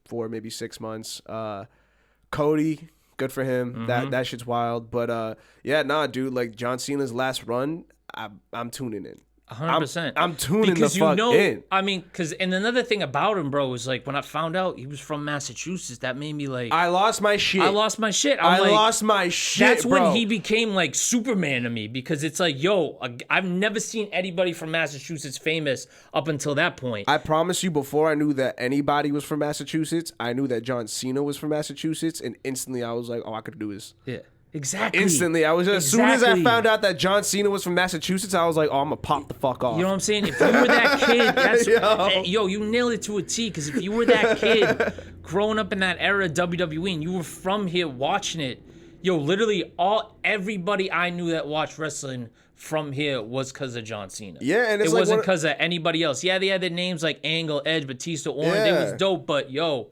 4, maybe 6 months. Cody, good for him. Mm-hmm. That shit's wild. But yeah, nah, dude, like John Cena's last run, I'm tuning in. 100%. I'm tuning because the fuck in. I mean, and another thing about him, bro, was like when I found out he was from Massachusetts, that made me like I lost my shit. I lost my shit. I I'm like, lost my shit, that's bro. when he became like Superman to me, because it's like, yo, I've never seen anybody from Massachusetts famous up until that point. I promise you, before I knew that anybody was from Massachusetts, I knew that John Cena was from Massachusetts, and instantly I was like, oh, I could do this. Yeah, exactly. Instantly, I was just, as soon as I Exactly. found out that John Cena was from Massachusetts, I was like, oh, I'm gonna pop the fuck off. You know what I'm saying? If you were that kid, that's Yo. yo, you nailed it to a T. Because if you were that kid growing up in that era of WWE and you were from here watching it, yo, literally everybody I knew that watched wrestling from here was because of John Cena. Yeah, and it's it like wasn't one- because of anybody else. Yeah, they had their names like Angle, Edge, Batista, Orton. It Yeah. was dope, but yo,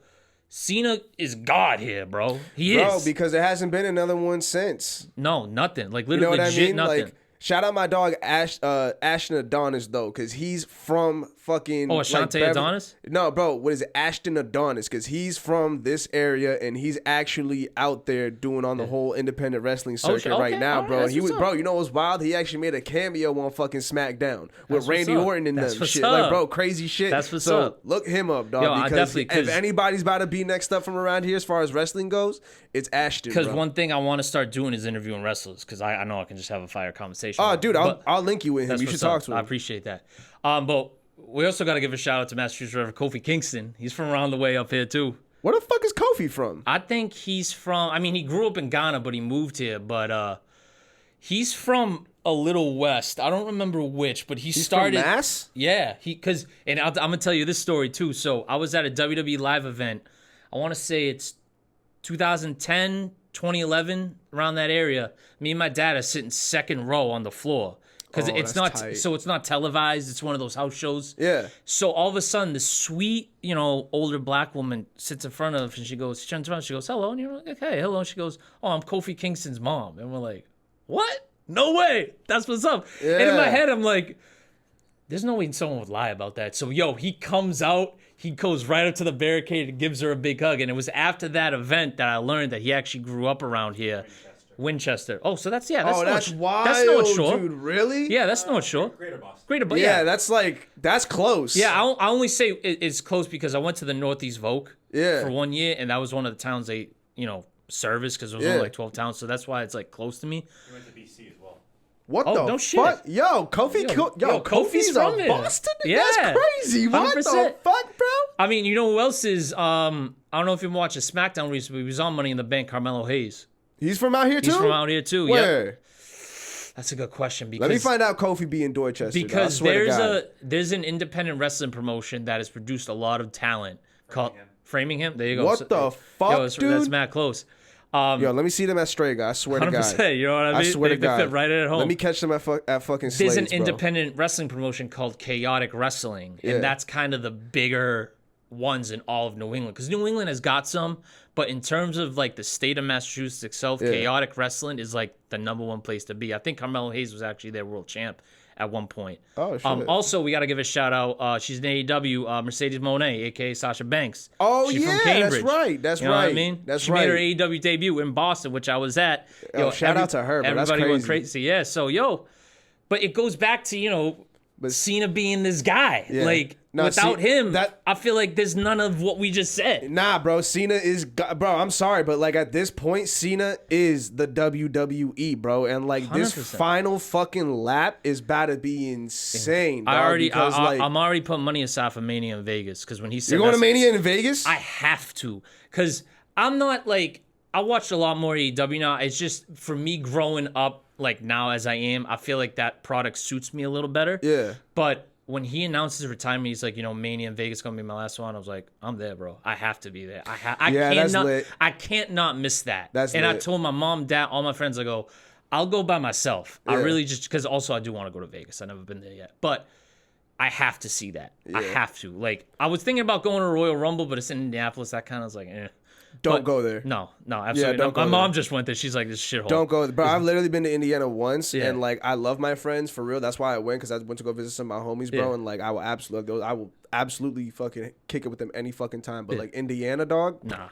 Cena is God here, bro. He Bro, is. because there hasn't been another one since. No, nothing. Like You know literally, what I legit mean? nothing. Like, shout out my dog Ashton Adonis though, because he's from fucking. Oh, Ashante Adonis? No, bro. What is it? Ashton Adonis, because he's from this area and he's actually out there doing on the whole independent wrestling circuit right now, bro. Right, He was, up. bro. You know what's wild? He actually made a cameo on fucking SmackDown with That's Randy what's up. Orton and That's them what's shit. up. Like, bro, crazy shit. That's what's so up. look him up, dog. Yo, I because definitely- if anybody's about to be next up from around here as far as wrestling goes, it's Ashton. Because bro. one thing I want to start doing is interviewing wrestlers, because I know I can just have a fire conversation. Oh, with them. dude, But I'll link you with him. that's You should what's talk up. to him. I appreciate that. But we also got to give a shout out to Massachusetts Reverend Kofi Kingston. He's from around the way up here too. Where the fuck is Kofi from? I think he's from. I mean, he grew up in Ghana, but he moved here. But he's from a little west. I don't remember which, but he started. From Mass? Yeah, I'm gonna tell you this story too. So I was at a WWE live event. I want to say it's 2010, 2011, around that area. Me and my dad are sitting second row on the floor because Oh, it's that's not. tight. So it's not televised. It's one of those house shows. Yeah. So all of a sudden, this sweet, older black woman sits in front of us and she turns around, she goes, hello. And you're like, hey, hello. And she goes, oh, I'm Kofi Kingston's mom. And we're like, what? No way. That's what's up. Yeah. And in my head, I'm like, there's no way someone would lie about that. So, he comes out, he goes right up to the barricade and gives her a big hug. And it was after that event that I learned that he actually grew up around here. Winchester. Oh, so that's That's wild, that's North Shore. dude. Really? Yeah, that's North Shore. Greater Boston. Greater, but Yeah, that's close. yeah, I only say it's close because I went to the Northeast Vogue for 1 year, and that was one of the towns they, service because there was only like 12 towns, so that's why it's like close to me. You went to BC as well. What Oh, the no shit. fuck? Yo, Kofi, Kofi's from a there. Boston? Yeah. That's crazy. What the 100%. fuck, bro? I mean, you know who else is? I don't know if you've watched a SmackDown recently. He was on Money in the Bank. Carmelo Hayes. He's from out here too? He's from out here too. Where? Yep. That's a good question because Let me find out Kofi be in Dorchester. because though. I swear to God. there's an independent wrestling promotion that has produced a lot of talent called Framingham. There you go. What the fuck, that's dude? mad close. Yo, let me see them at Strega. I swear to 100%. God. You know what I mean? I swear they, to God. They fit right at home. Let me catch them at fucking Slade's, There's an bro. independent wrestling promotion called Chaotic Wrestling, Yeah. and that's kind of the bigger ones in all of New England because New England has got some, but in terms of like the state of Massachusetts itself, Chaotic Wrestling is like the number one place to be. I think Carmelo Hayes was actually their world champ at one point. Oh, shit. Also, we got to give a shout out. She's in AEW, Mercedes Moné, aka Sasha Banks. Oh, She's yeah, from Cambridge. that's right. That's You know right. what I mean? That's she right. made her AEW debut in Boston, which I was at. Shout out to her, bro. That's Everybody went crazy. crazy. Yeah. So, but it goes back to But- Cena being this guy. Yeah. Like No, without see, him, that- I feel like there's none of what we just said. Nah, bro. Cena is, bro. I'm sorry, but like at this point, Cena is the WWE, bro. And like this 100%. final fucking lap is about to be insane. Dog, because, I'm already putting money aside for Mania in Vegas because when he said you're going to that's- Mania in Vegas? I have to because I'm not like I watched a lot more AEW now. It's just for me growing up like now as I am, I feel like that product suits me a little better. Yeah. But when he announced his retirement, he's like, Mania in Vegas gonna be my last one. I was like, I'm there, bro. I have to be there. Yeah, that's lit. I can't not miss that. That's and I lit. told my mom, dad, all my friends, I go, I'll go by myself. I Yeah. really just because also I do want to go to Vegas. I've never been there yet, but I have to see that. I have to. Like I was thinking about going to Royal Rumble, but it's in Indianapolis. That kind of was like, eh. Don't go there. No, absolutely don't not. go My there. mom just went there. She's like, this shithole. Don't go, bro. I've literally been to Indiana once, Yeah. and like I love my friends for real. That's why I went because I went to go visit some of my homies, bro. Yeah. And like I will absolutely fucking kick it with them any fucking time. But like Indiana, dog, Nah.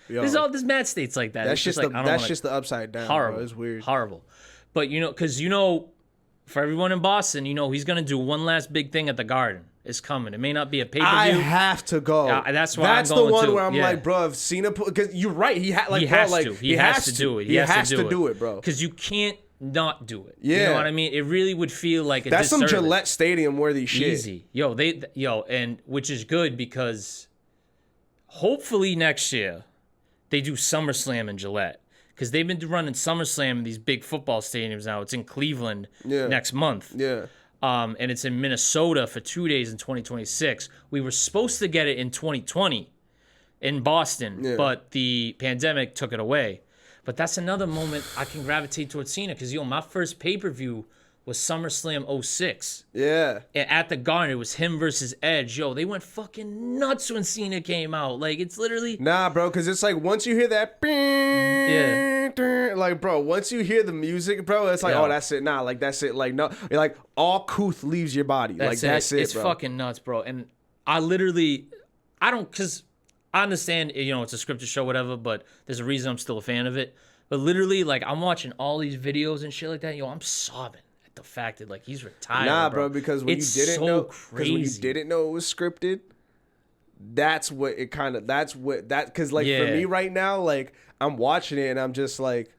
yo, There's mad states like that. that's It's just like, the I don't that's wanna- just the upside down. horrible. Bro. It's weird. Horrible. But because for everyone in Boston, he's gonna do one last big thing at the Garden. It's coming. It may not be a pay per I view. have to go. Yeah, that's why That's I'm going the one too. where I'm Yeah. like, bro, if Cena, because you're right. He has to. He has to do it. He has to do it, bro. Because you can't not do it. Yeah. You know what I mean? It really would feel like a That's some disservice. Gillette Stadium worthy shit. Easy. And which is good because hopefully next year they do SummerSlam in Gillette. Because they've been running SummerSlam in these big football stadiums now. It's in Cleveland next month. Yeah. And it's in Minnesota for 2 days in 2026. We were supposed to get it in 2020 in Boston, but the pandemic took it away. But that's another moment I can gravitate towards Cena because, my first pay-per-view was SummerSlam 06. Yeah. And at the Garden, it was him versus Edge. Yo, they went fucking nuts when Cena came out. Like, it's literally... Nah, bro, because it's like once you hear that... Yeah. Like, bro, once you hear the music, bro, it's like, oh, that's it. Nah, like, that's it. Like, no. Like, all couth leaves your body. That's it, it's bro. fucking nuts, bro. And I literally... I don't... Because I understand, you know, it's a scripted show, whatever, but there's a reason I'm still a fan of it. But literally, like, I'm watching all these videos and shit like that. Yo, I'm sobbing. The fact that like he's retired. Nah, bro, because when you didn't know, because when you didn't know it was scripted, that's what it kind of. That's what that because like for me right now, like I'm watching it and I'm just like,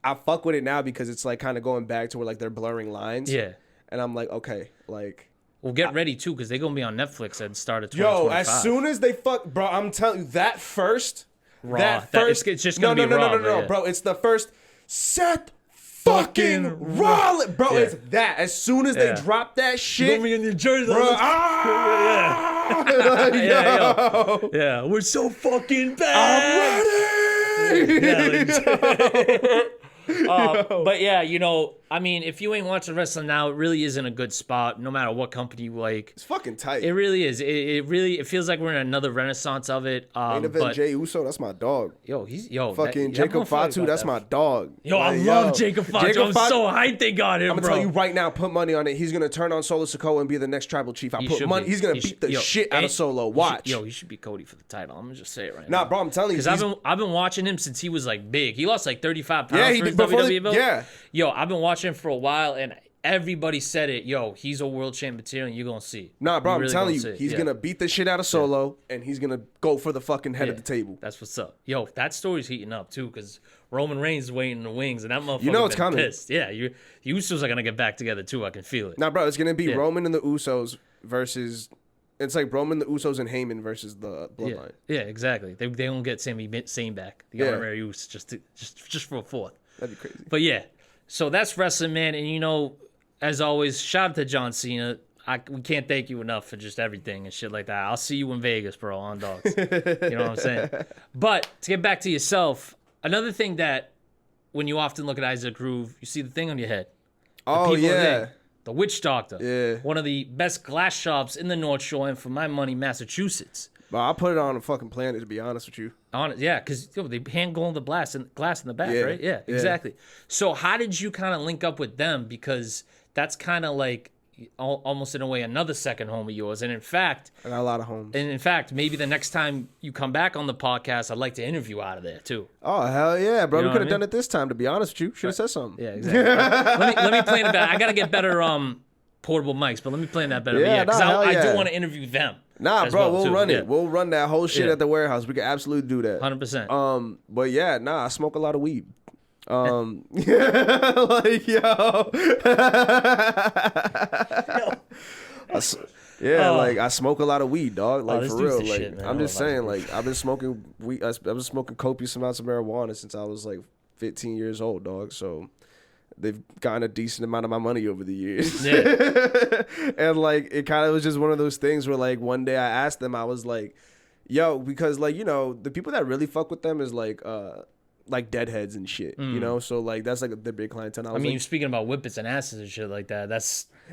I fuck with it now because it's like kind of going back to where like they're blurring lines. Yeah, and I'm like, okay, like. Well, get ready too because they're gonna be on Netflix at the start of 2025. Yo, as soon as they fuck, bro, I'm telling you that first, Raw. It's just gonna be raw. No, bro, it's the first Seth fucking Rollins, bro. Yeah. It's that. As soon as they drop that shit, me in New Jersey, bro. Yeah, we're so fucking bad. I'm ready. But yeah, you know, I mean, if you ain't watching wrestling now, it really isn't a good spot. No matter what company you like, it's fucking tight. It really is. It feels like we're in another renaissance of it. Main event Jey Uso, that's my dog. Fucking Jacob Fatu, that's my dog. Yo, I love Jacob Fatu. I'm so hyped they got him, I'm gonna tell you right now, put money on it. He's gonna turn on Solo Sikoa and be the next tribal chief. I put money. He's gonna beat the shit out of Solo. Watch. He should be Cody for the title. I'm gonna just say it right now. Nah, bro, I'm telling you, because I've been watching him since he was like big. He lost like 35 pounds for his WWE belt. Yeah. Yo, I've been watching him for a while, and everybody said it. Yo, he's a world champ material, and you're gonna see. Nah, bro, I'm telling you, he's gonna beat the shit out of Solo, and he's gonna go for the fucking head of the table. That's what's up. Yo, that story's heating up too, because Roman Reigns is waiting in the wings, and that motherfucker it's coming. Pissed. Yeah, the Usos are gonna get back together too. I can feel it. Nah, bro, it's gonna be Roman and the Usos versus. It's like Roman, the Usos, and Heyman versus the Bloodline. Yeah, exactly. They don't get Sami Zayn back. They got Mary Uso just for a fourth. That'd be crazy. But yeah, so that's wrestling, man. And you know, as always, shout out to John Cena. We can't thank you enough for just everything and shit like that. I'll see you in Vegas, bro, on dogs. You know what I'm saying? But to get back to yourself, another thing that when you often look at Isaac Groove, you see the thing on your head. The Witch Doctor. Yeah. One of the best glass shops in the North Shore and, for my money, Massachusetts. But I put it on a fucking planet, to be honest with you. Yeah, because they hand gold the glass in the back, right? Yeah, exactly. So how did you kind of link up with them? Because that's kind of like almost in a way another second home of yours. And in fact, I got a lot of homes. And in fact, maybe the next time you come back on the podcast, I'd like to interview out of there too. Oh hell yeah, bro! We could have done it this time. To be honest with you, should have said something. Yeah, exactly. let me plan it better. I gotta get better portable mics, but let me plan that better. Yeah, because I do want to interview them. Nah, bro, we'll run it. We'll run that whole shit at the warehouse. We can absolutely do that. 100%. But yeah, I smoke a lot of weed. Like yo. Like I smoke a lot of weed, dog. Like for real. Like shit, I'm just saying, like I've been smoking weed. I've been smoking copious amounts of marijuana since I was like 15 years old, dog. So they've gotten a decent amount of my money over the years. Yeah. And like it kind of was just one of those things where like one day I asked them, I was like, yo, because like, you know, the people that really fuck with them is like deadheads and shit, you know? So like that's like the big clientele. I mean, you're speaking about whippets and asses and shit like that.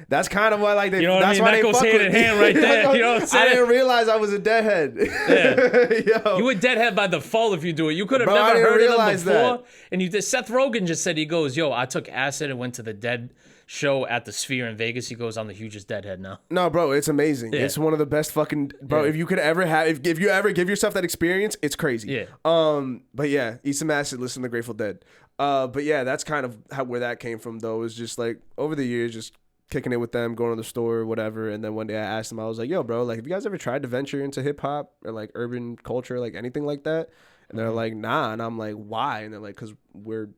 That's kind of why like they. You know what I mean? That goes hand in hand right there. You know what I'm saying? I didn't realize I was a deadhead. Yeah. You were deadhead by default if you do it. You could have never heard of them before. That. And Seth Rogen just said, he goes, yo, I took acid and went to the Dead show at the Sphere in Vegas. He goes, I'm the hugest deadhead now. No, bro, it's amazing. Yeah. It's one of the best fucking if you could ever have if you ever give yourself that experience, it's crazy. Yeah. But yeah, eat some acid, listen to Grateful Dead. But yeah, that's kind of where that came from though. Is just like over the years just kicking it with them, going to the store or whatever. And then one day I asked them, I was like, yo, bro, like have you guys ever tried to venture into hip hop or like urban culture, like anything like that? And they're like, nah. And I'm like, why? And they're like, because we're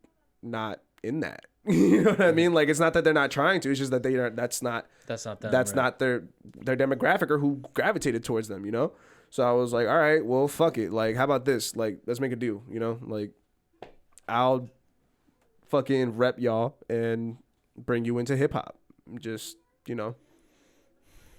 not in that. You know what I mean? Like it's not that they're not trying to, it's just that they are that's not them, that's right. Not their demographic or who gravitated towards them, you know? So I was like, all right, well fuck it. Like how about this? Like let's make a deal, you know? Like I'll fucking rep y'all and bring you into hip hop. Just, you know,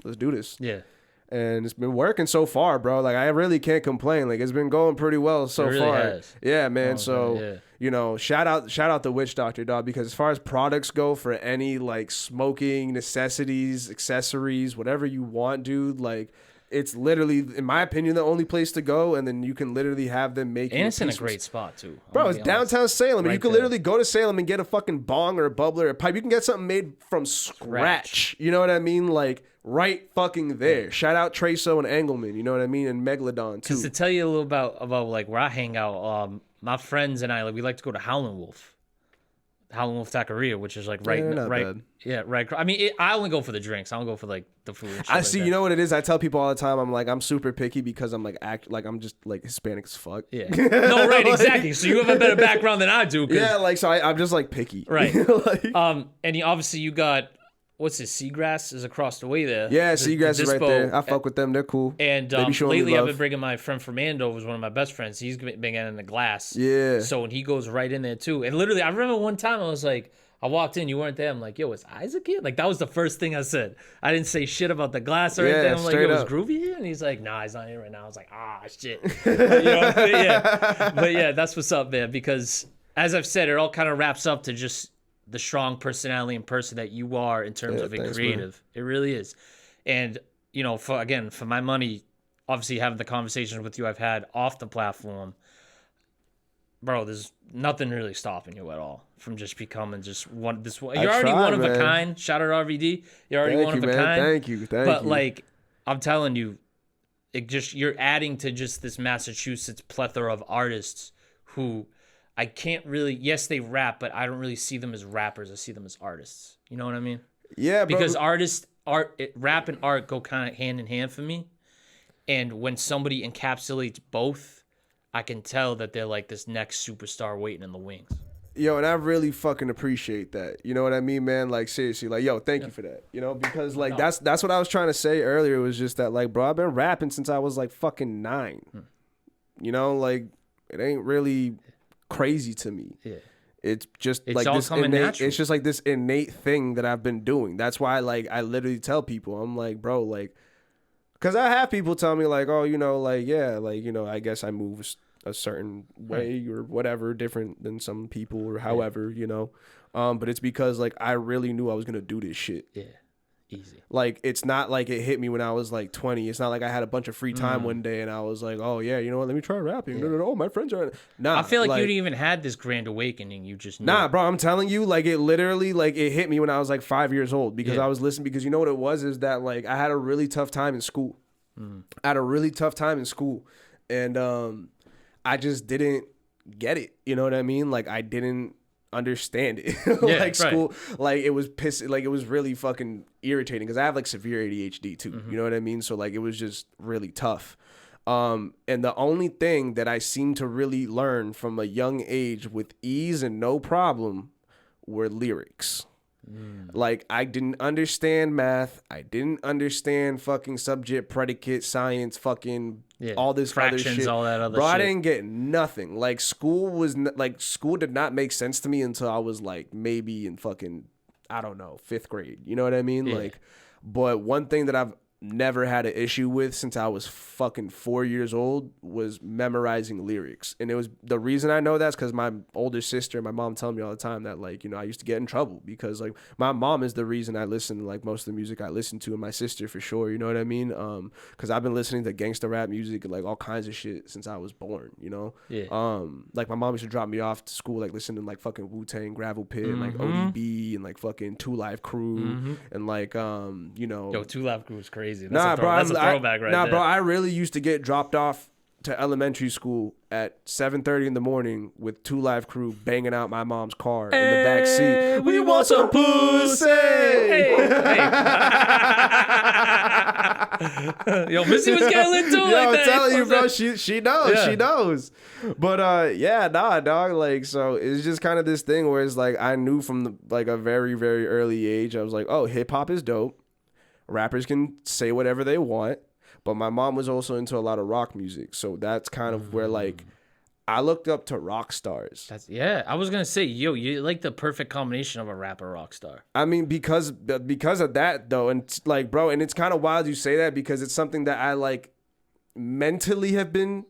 let's do this. Yeah. And it's been working so far, bro. Like, I really can't complain. Like, it's been going pretty well so really far. has. Yeah, man. Oh, so, yeah. you know, shout out the Witch Doctor, dog, because as far as products go for any, like, smoking necessities, accessories, whatever you want, dude, like, it's literally, in my opinion, the only place to go, and then you can literally have them make And it's in a great spot, too. Bro, it's downtown Salem. Right You can there. literally go to Salem and get a fucking bong or a bubbler or a pipe. You can get something made from scratch. You know what I mean? Like, right fucking there. Shout out Treso and Engelman, you know what I mean? And Megalodon, too. Just to tell you a little about like, where I hang out, my friends and I, like, we like to go to Howlin' Wolf Taqueria, which is, like, right. Bad. Yeah, right. I mean, I only go for the drinks. I don't go for, like, the food and shit I like see. that. You know what it is? I tell people all the time, I'm super picky because I'm like I'm just like Hispanic as fuck. Yeah. No, right, exactly. So you have a better background than I do. Yeah, like, so I'm just like picky. Right. Like, And obviously you got, what's this? Seagrass is across the way there. yeah, Seagrass is right there. I Dispo. fuck with them. They're cool. And They be showing me lately I've love. been bringing my friend Fernando, who's one of my best friends. He's been getting in the glass. Yeah. So when he goes right in there too. And literally, I remember one time I was like, I walked in, you weren't there. I'm like, yo, is Isaac here? Like, that was the first thing I said. I didn't say shit about the glass or Yeah, anything. I'm like, straight yo, is up. Groovy here? And he's like, nah, he's not here right now. I was like, ah, shit. You know, but yeah, that's what's up, man. Because as I've said, it all kind of wraps up to just the strong personality and person that you are in terms of a thanks, creative. It really is. And, you know, for my money, obviously having the conversations with you I've had off the platform, bro, there's nothing really stopping you at all from just becoming just one. You're already one of a kind. Shout out RVD. You're already one of a kind. Thank you. But like, I'm telling you, you're adding to just this Massachusetts plethora of artists who I can't really. Yes, they rap, but I don't really see them as rappers. I see them as artists. You know what I mean? Yeah, bro. Because rap and art go kind of hand in hand for me. And when somebody encapsulates both, I can tell that they're like this next superstar waiting in the wings. Yo, and I really fucking appreciate that. You know what I mean, man? Like, seriously, like, yo, thank you for that. You know, because like that's what I was trying to say earlier, was just that, like, bro, I've been rapping since I was like fucking 9. You know, like, it ain't really crazy to me. Yeah. It's just It's like all this coming innate, natural. it's just like this innate thing that I've been doing. That's why, like, I literally tell people, I'm like, bro, like, because I have people tell me, like, oh, you know, like, yeah, like, you know, I guess I move a certain way or whatever, different than some people or however, you know. But it's because, like, I really knew I was going to do this shit. Yeah. Easy. Like, it's not like it hit me when I was like 20. It's not like I had a bunch of free time one day and I was like, oh yeah, you know what, let me try rapping. Yeah. Oh, my friends are. Nah, I feel like you'd even had this grand awakening. You just knew. Nah, bro, I'm telling you, like, it literally, like, it hit me when I was like 5 years old because Yeah. I was listening, because you know what it was, is that, like, I had a really tough time in school. I had a really tough time in school, and I just didn't get it. You know what I mean? Like, I didn't understand it. Yeah, Like, school, like, it was like, it was really fucking irritating because I have like severe ADHD too. You know what I mean? So, like, it was just really tough. And the only thing that I seemed to really learn from a young age with ease and no problem were lyrics. Like, I didn't understand math. I didn't understand fucking subject, predicate, science, fucking all this fractions, other shit. all that other Bro, shit. I didn't get nothing. Like, school did not make sense to me until I was like maybe in fucking, I don't know, 5th grade. You know what I mean? Yeah. Like, but one thing that I've never had an issue with since I was fucking 4 years old was memorizing lyrics. And it was, the reason I know that's because my older sister and my mom tell me all the time that, like, you know, I used to get in trouble because, like, my mom is the reason I listen to, like, most of the music I listen to, and my sister for sure, you know what I mean? Because I've been listening to gangsta rap music and, like, all kinds of shit since I was born, you know? Yeah. Like, my mom used to drop me off to school, like, listening to, like, fucking Wu-Tang, Gravel Pit, and, like, ODB, and, like, fucking 2 Live Crew, and, like, you know. Yo, 2 Live Crew is crazy. That's That's a throwback right there. bro, I really used to get dropped off to elementary school at 7:30 in the morning with 2 Live Crew banging out my mom's car in the back seat. We want some pussy. Yo, Missy was getting into it. Yo, like I'm that. telling you, bro, she knows, Yeah. she knows. But yeah, nah, dog. Like, so it's just kind of this thing where it's like I knew from like a very, very early age, I was like, oh, hip hop is dope. Rappers can say whatever they want. But my mom was also into a lot of rock music. So that's kind of where, like, I looked up to rock stars. I was gonna say, yo, you're like the perfect combination of a rapper rock star. I mean, because of that though, and like, bro, and it's kind of wild you say that because it's something that I like mentally have been,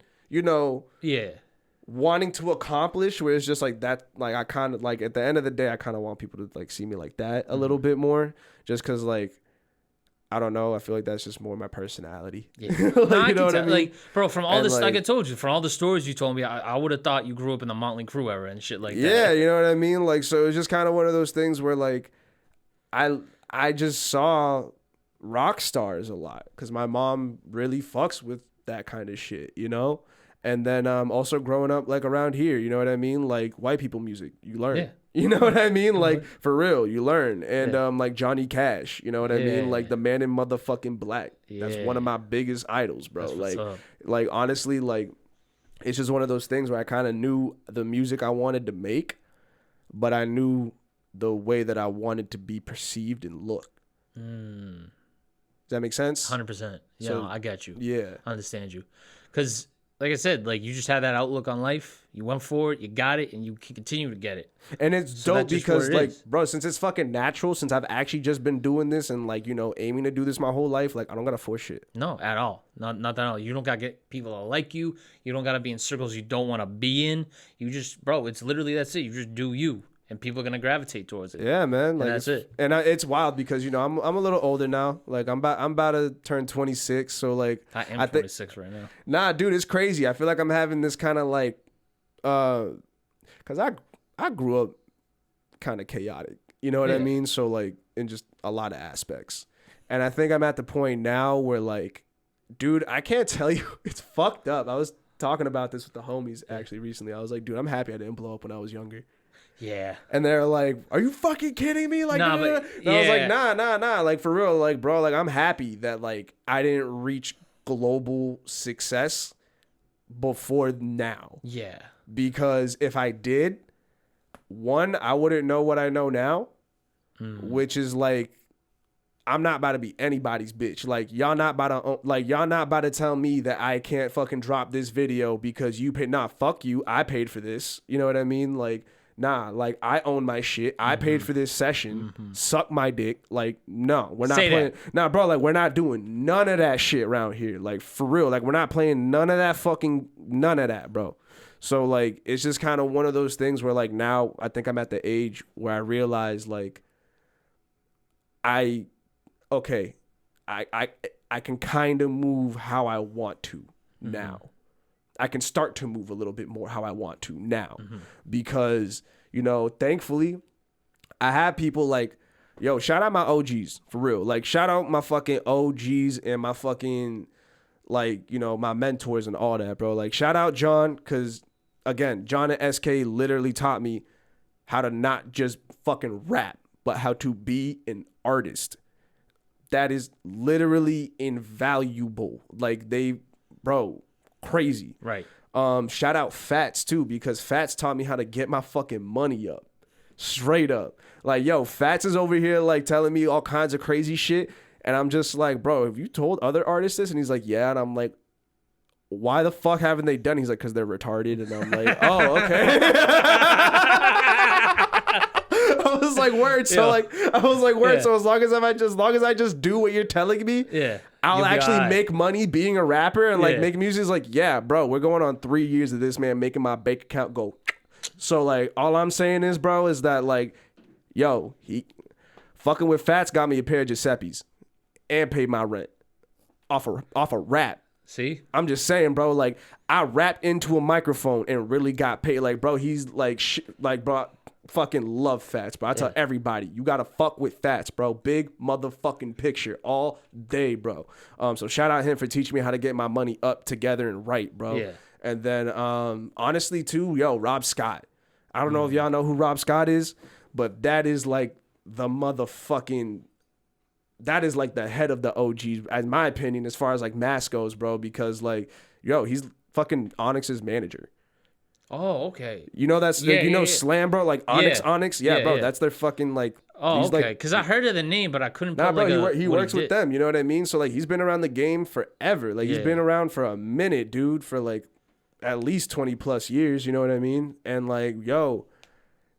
wanting to accomplish. Where it's just like that, like I kind of like at the end of the day, I kind of want people to like see me like that a little bit more, just because like. I don't know. I feel like that's just more my personality. Yeah. Like, you know what I mean? Like, bro, from all this, like I told you, from all the stories you told me, I would have thought you grew up in the Motley Crue era and shit like that. Yeah, you know what I mean? Like, so it's just kind of one of those things where, like, I just saw rock stars a lot because my mom really fucks with that kind of shit, you know? And then also growing up, like, around here, you know what I mean? Like, white people music, you learn. Yeah. You know what I mean? Like, for real, you learn. And like Johnny Cash, you know what I mean? Like the Man in Motherfucking Black. That's one of my biggest idols, bro. Like honestly, like it's just one of those things where I kind of knew the music I wanted to make, but I knew the way that I wanted to be perceived and look. Does that make sense? 100%. Yeah, so, I got you. Yeah. I understand you. Because like I said, like you just had that outlook on life. You went for it, you got it, and you can continue to get it. And it's dope because, like, bro, since it's fucking natural, since I've actually just been doing this and, like, aiming to do this my whole life, like, I don't gotta force shit. No, at all. Not at all. You don't gotta get people to like you. You don't gotta be in circles you don't want to be in. You just, bro, it's literally that's it. You just do you, and people are gonna gravitate towards it. Yeah, man. Like, and that's it. And it's wild because I'm a little older now. Like, I'm about to turn 26. So like, I am 26 right now. Nah, dude, it's crazy. I feel like I'm having this kind of like, cause I grew up kind of chaotic. You know what I mean? So like, in just a lot of aspects. And I think I'm at the point now where like, dude, I can't tell you, it's fucked up. I was talking about this with the homies actually recently. I was like, dude, I'm happy I didn't blow up when I was younger. Yeah. And they're like, are you fucking kidding me? Like, nah, but, and I was like, nah. Like, for real, like, bro, like, I'm happy that, like, I didn't reach global success before now. Yeah. Because if I did, one, I wouldn't know what I know now, which is, like, I'm not about to be anybody's bitch. Like, y'all not about to tell me that I can't fucking drop this video because you paid. Nah, fuck you. I paid for this. You know what I mean? Like, nah, like, I own my shit. I paid for this session. Suck my dick. Like, no, we're not playing. Nah, bro, like, we're not doing none of that shit around here. Like, for real. Like, we're not playing none of that, bro. So, like, it's just kind of one of those things where, like, now I think I'm at the age where I realize, like, I can kind of move how I want to now. I can start to move a little bit more how I want to now because, thankfully I have people like, yo, shout out my OGs for real. Like, shout out my fucking OGs and my fucking, like, my mentors and all that, bro. Like, shout out John, because again, John and SK literally taught me how to not just fucking rap, but how to be an artist. That is literally invaluable. Like, crazy. Right. Shout out Fats too, because Fats taught me how to get my fucking money up. Straight up. Like, yo, Fats is over here like telling me all kinds of crazy shit. And I'm just like, bro, have you told other artists this? And he's like, yeah. And I'm like, why the fuck haven't they done? He's like, because they're retarded. And I'm like, oh, okay. I was like, word. So So as long as I just do what you're telling me, I'll actually make money being a rapper and like make music. Is like, yeah, bro, we're going on 3 years of this, man, making my bank account go. So like, all I'm saying is, bro, is that like, yo, he fucking with Fats got me a pair of Giuseppe's and paid my rent off a rap. See, I'm just saying, bro, like, I rapped into a microphone and really got paid. Like, bro, he's like, bro, fucking love Fats, bro. I tell everybody, you gotta fuck with Fats, bro. Big motherfucking picture all day, bro. So shout out him for teaching me how to get my money up together and right, bro. Yeah. And then honestly too, yo, Rob Scott. I don't know if y'all know who Rob Scott is, but that is like the motherfucking, that is like the head of the OGs, in my opinion, as far as like mask goes, bro, because like, yo, he's fucking Onyx's manager. Oh, okay. You know that's Slam, bro, like Onyx. Yeah, bro, that's their fucking like. Oh, okay. Because I heard of the name, but I couldn't. Nah, bro, he works with them. You know what I mean? So like, he's been around the game forever. Like, he's been around for a minute, dude. For like, at least 20 plus years, you know what I mean? And like, yo,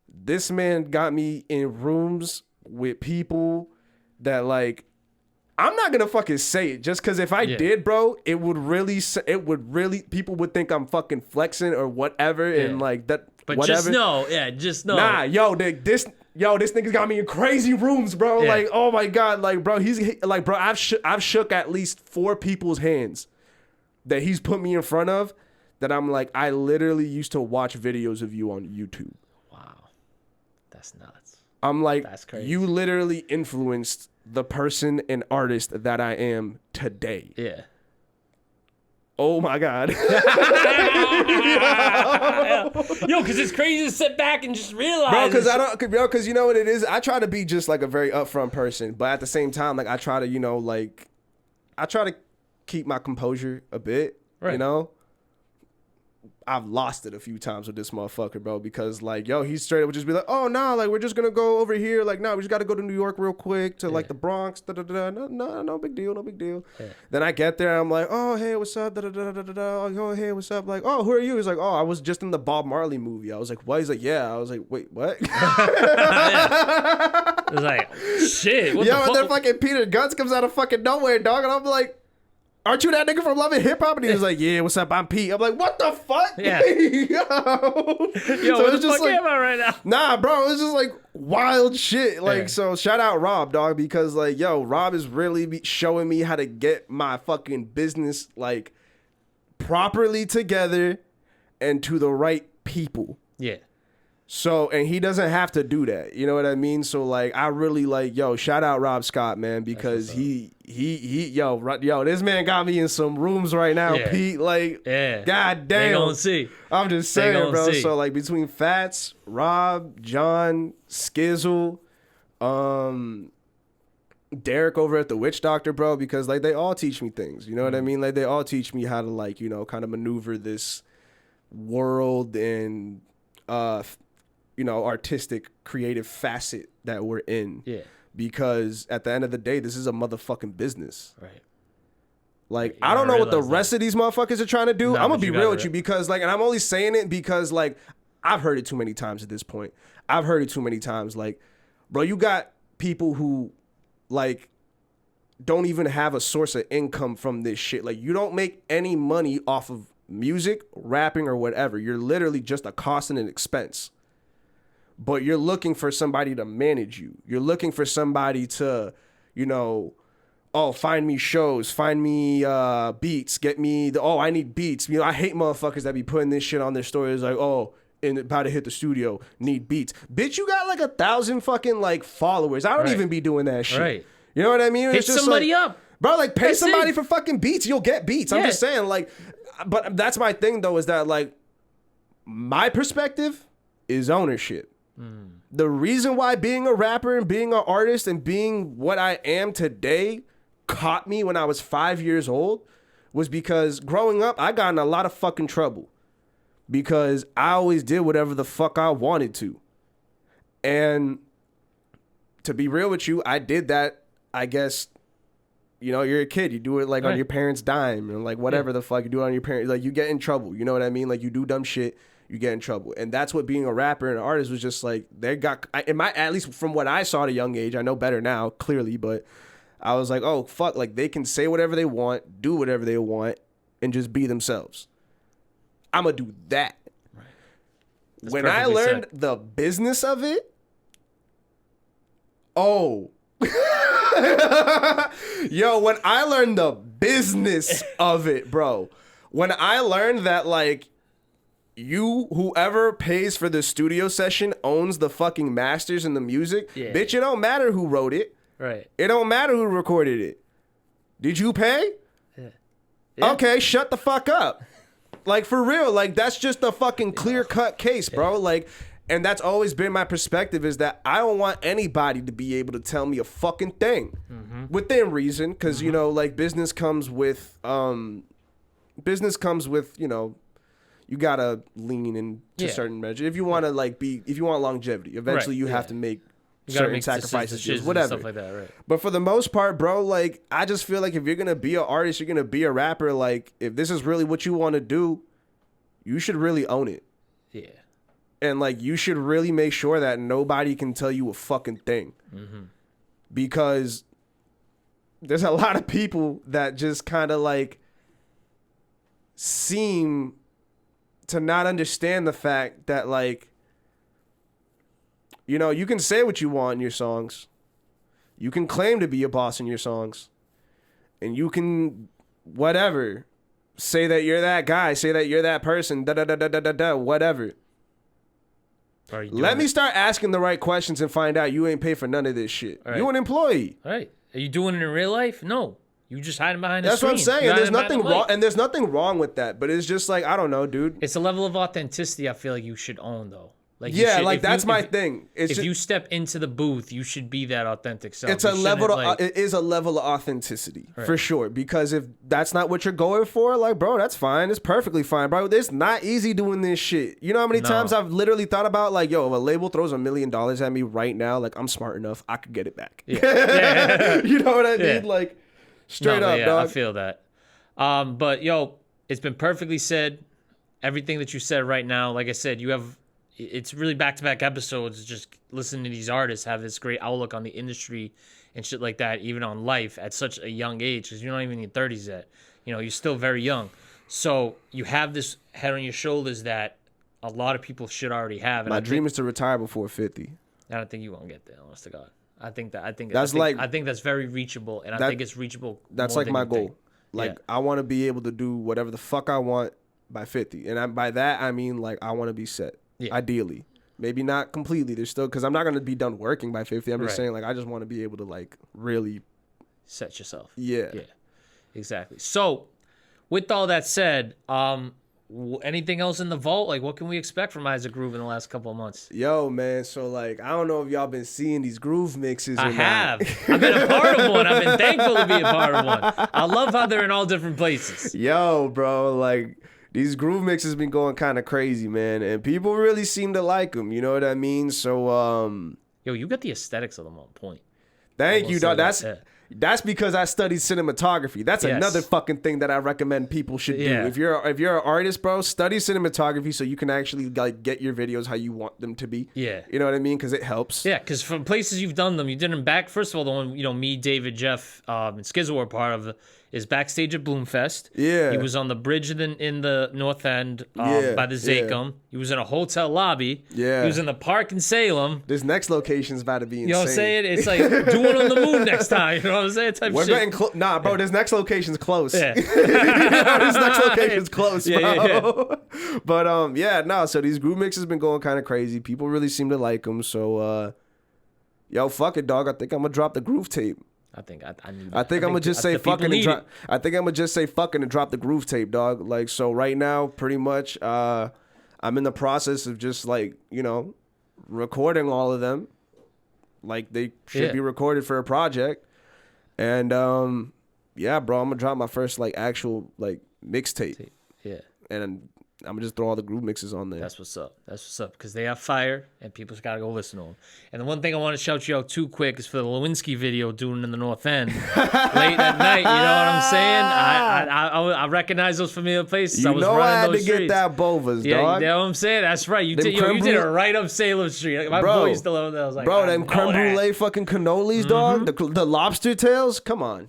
this man got me in rooms with people that like, I'm not gonna fucking say it just because if I did, bro, it would really, people would think I'm fucking flexing or whatever, and like that. But whatever. just know. Nah, this nigga's got me in crazy rooms, bro. Yeah. Like, oh my god, like, bro, I've shook at least 4 people's hands that he's put me in front of. That I'm like, I literally used to watch videos of you on YouTube. Wow, that's nuts. I'm like, that's crazy. You literally influenced the person and artist that I am today. Yeah. Oh my god. Yo, because it's crazy to sit back and just realize. Bro, because you know what it is? I try to be just like a very upfront person, but at the same time, like I try to keep my composure a bit, right. You know? I've lost it a few times with this motherfucker, bro, because like, yo, he's straight up would just be like, oh, no, like, we're just going to go over here. Like, no, we just got to go to New York real quick to like the Bronx. No big deal. Yeah. Then I get there. I'm like, oh, hey, what's up? Oh, hey, what's up? Like, oh, who are you? He's like, oh, I was just in the Bob Marley movie. I was like, what? He's like, yeah. I was like, wait, what? I was like, shit. What the fuck? And then fucking Peter Guns comes out of fucking nowhere, dog. And I'm like, aren't you that nigga from Love and Hip Hop? And he was like, yeah, what's up? I'm Pete. I'm like, what the fuck? Yeah. Yo, so where the fuck am I right now? Nah, bro, it's just like wild shit. Like, so shout out Rob, dog, because like, yo, Rob is really showing me how to get my fucking business like properly together and to the right people. Yeah. So, and he doesn't have to do that. You know what I mean? So, like, I really like, yo, shout out Rob Scott, man, because yo, this man got me in some rooms right now, Pete. Like, god damn. They gonna see. I'm just saying, bro. See. So, like, between Fats, Rob, John, Skizzle, Derek over at the Witch Doctor, bro, because, like, they all teach me things. You know what I mean? Like, they all teach me how to, like, you know, kind of maneuver this world and, you know, artistic, creative facet that we're in. Yeah. Because at the end of the day, this is a motherfucking business. Right. Like, I don't know what the rest of these motherfuckers are trying to do. I'm going to be real with you because, like, and I'm only saying it because, like, I've heard it too many times at this point. I've heard it too many times. Like, bro, you got people who, like, don't even have a source of income from this shit. Like, you don't make any money off of music, rapping, or whatever. You're literally just a cost and an expense. But you're looking for somebody to manage you. You're looking for somebody to, you know, oh, find me shows, find me beats, get me I need beats. You know, I hate motherfuckers that be putting this shit on their stories like, oh, and about to hit the studio, need beats. Bitch, you got like 1,000 fucking like followers. I don't even be doing that shit. Right. You know what I mean? Hit just somebody like, up. Bro, like pay somebody for fucking beats. You'll get beats. I'm just saying, like, but that's my thing though, is that like my perspective is ownership. The reason why being a rapper and being an artist and being what I am today caught me when I was 5 years old was because growing up, I got in a lot of fucking trouble because I always did whatever the fuck I wanted to. And to be real with you, I did that, I guess, you know, you're a kid. You do it like on your parents' dime and like whatever the fuck you do it on your parents. Like you get in trouble. You know what I mean? Like you do dumb shit. You get in trouble. And that's what being a rapper and an artist was just like, they got, at least from what I saw at a young age, I know better now, clearly, but I was like, oh, fuck, like they can say whatever they want, do whatever they want, and just be themselves. I'm going to do that. Right. When I learned the business of it, oh. Yo, when I learned the business of it, bro, when I learned that, like, whoever pays for the studio session owns the fucking masters and the music. Yeah. Bitch, it don't matter who wrote it. Right. It don't matter who recorded it. Did you pay? Yeah. Okay, shut the fuck up. Like, for real. Like, that's just a fucking clear-cut case, bro. Yeah. Like, and that's always been my perspective is that I don't want anybody to be able to tell me a fucking thing. Within reason, because, you know, like, business comes with, you know, you gotta lean into certain measure. If you want to if you want longevity, eventually you have to make certain sacrifices, whatever. Stuff like that, right? But for the most part, bro, like I just feel like if you're gonna be an artist, you're gonna be a rapper. Like if this is really what you want to do, you should really own it. Yeah. And like, you should really make sure that nobody can tell you a fucking thing. Because there's a lot of people that just kind of like seem to not understand the fact that, like, you know, you can say what you want in your songs. You can claim to be a boss in your songs. And you can, whatever, say that you're that guy, say that you're that person, whatever. Let me start asking the right questions and find out you ain't paid for none of this shit. Right. You an employee. All right. Are you doing it in real life? No. You just hiding behind the That's screen. That's what I'm saying. There's nothing wrong, and there's nothing wrong with that. But it's just like, I don't know, dude. It's a level of authenticity I feel like you should own, though. Like, yeah, like that's my thing. If you step into the booth, you should be that authentic self. It's a level. It is a level of authenticity for sure. Because if that's not what you're going for, like, bro, that's fine. It's perfectly fine, bro. It's not easy doing this shit. You know how many times I've literally thought about, like, yo, if a label throws $1 million at me right now, like, I'm smart enough, I could get it back. Yeah. You know what I mean? Like, straight up, dog. I feel that. But yo, it's been perfectly said. Everything that you said right now, like I said, you have. It's really back-to-back episodes. Just listening to these artists have this great outlook on the industry and shit like that, even on life at such a young age, because you're not even in your 30s yet. You know, you're still very young. So you have this head on your shoulders that a lot of people should already have. And my dream is to retire before 50. I don't think you won't get there, honest to God. I think that's very reachable, and I think it's reachable. That's like my goal. Like, I want to be able to do whatever the fuck I want by 50, and by that I mean, like, I want to be set. Yeah. Ideally, maybe not completely. There's still, because I'm not gonna be done working by 50. I'm just saying, like, I just want to be able to, like, really set yourself. Yeah, exactly. So, with all that said, anything else in the vault? Like, what can we expect from Isaac Groove in the last couple of months? Yo, man. So, like, I don't know if y'all been seeing these groove mixes. I have. I've been a part of one. I've been thankful to be a part of one. I love how they're in all different places. Yo, bro, like. These groove mixes been going kind of crazy, man, and people really seem to like them. You know what I mean? So, yo, you got the aesthetics of them on point. Thank you, dog. That's because I studied cinematography. That's another fucking thing that I recommend people should do. If you're an artist, bro, study cinematography so you can actually, like, get your videos how you want them to be. Yeah, you know what I mean? Because it helps. Yeah, because from places you've done them, you did them back. First of all, the one, you know, me, David, Jeff, and Skizzo were part of is backstage at Bloomfest. Yeah. He was on the bridge in the North End by the Zachem. Yeah. He was in a hotel lobby. Yeah. He was in the park in Salem. This next location's about to be insane. You know what I'm saying? It's like, do one on the moon next time. You know what I'm saying? We're getting close. Nah, bro, this next location's close. Yeah. This next location's close, bro. Yeah. But, so these groove mixes been going kind of crazy. People really seem to like them. So, yo, fuck it, dog. I think I'm going to drop the groove tape. I think I'm gonna just say fucking and drop. I think I'm gonna just say fucking and drop the groove tape, dog. Like, so right now, pretty much, I'm in the process of just, like, you know, recording all of them. Like, they should be recorded for a project, and bro, I'm gonna drop my first, like, actual, like, mixtape. Yeah, and I'm gonna just throw all the groove mixes on there. That's what's up. Because they have fire, and people's gotta go listen to them. And the one thing I want to shout you out too quick is for the Lewinsky video doing in the North End late at night. You know what I'm saying? I recognize those familiar places. I had to streets. Get that Bovas, dog. You know what I'm saying? That's right. You did it right up Salem Street. Like, my boys still over there. I was like, bro, them creme brulee fucking cannolis, dog. The lobster tails. Come on,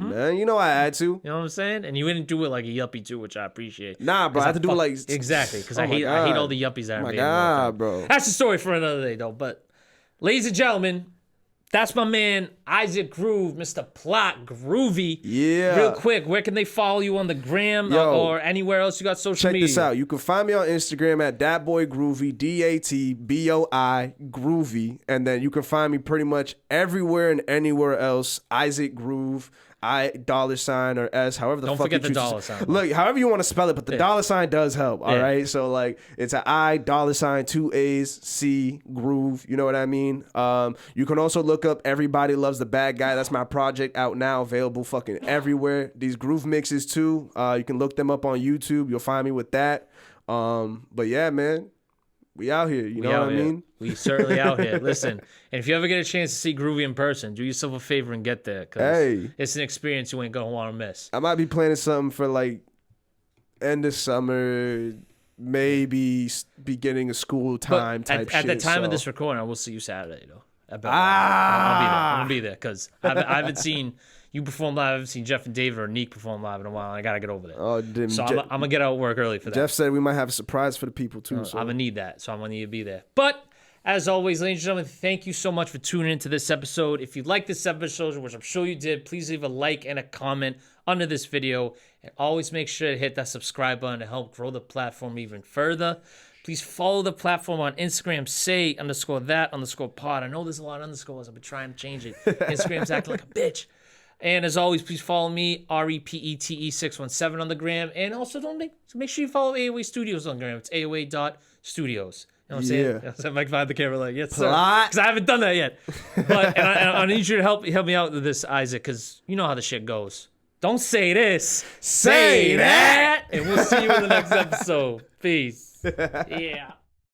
man. You know I had to. You know what I'm saying? And you didn't do it like a yuppie too, which I appreciate. Nah, bro. I had to do it like exactly because I hate all the yuppies that are being. God, bro. That's a story for another day, though. But, ladies and gentlemen, that's my man Isaac Groove, Mr. Plot Groovy. Yeah. Real quick, where can they follow you on the gram or anywhere else you got social media? Check this out. You can find me on Instagram at datboygroovy, DATBOI Groovy, and then you can find me pretty much everywhere and anywhere else. Isaac Groove. $, or S, however the Don't fuck you choose. Don't forget the $. Look, however you want to spell it, but the $sign does help, all right? So, like, it's an $, 2 A's, C, Groove, you know what I mean? You can also look up Everybody Loves the Bad Guy. That's my project out now, available fucking everywhere. These groove mixes, too. You can look them up on YouTube. You'll find me with that. But, yeah, man. We out here, you know what I mean? We certainly out here. Listen, and if you ever get a chance to see Groovy in person, do yourself a favor and get there. Because it's an experience you ain't going to want to miss. I might be planning something for, like, end of summer, maybe beginning of school time But type shit. At the time of this recording, I will see you Saturday, though. I'll be there. I'm going to be there because I haven't seen you perform live. I haven't seen Jeff and David or Neek perform live in a while. And I got to get over there. So I'm going to get out of work early for that. Jeff said we might have a surprise for the people, too. So. I'm going to need that. So I'm going to need to be there. But as always, ladies and gentlemen, thank you so much for tuning into this episode. If you like this episode, which I'm sure you did, please leave a like and a comment under this video. And always make sure to hit that subscribe button to help grow the platform even further. Please follow the platform on Instagram, say_that_pod. I know there's a lot of underscores. I've been trying to change it. Instagram's acting like a bitch. And as always, please follow me, REPETE617 on the gram. And also make sure you follow AOA Studios on the gram. It's AOA.studios. You know what I'm saying? I might find the camera like, yes, sir. Because I haven't done that yet. But and I need you to help me out with this, Isaac, because you know how the shit goes. Don't say this. Say that. And we'll see you in the next episode. Peace. Yeah.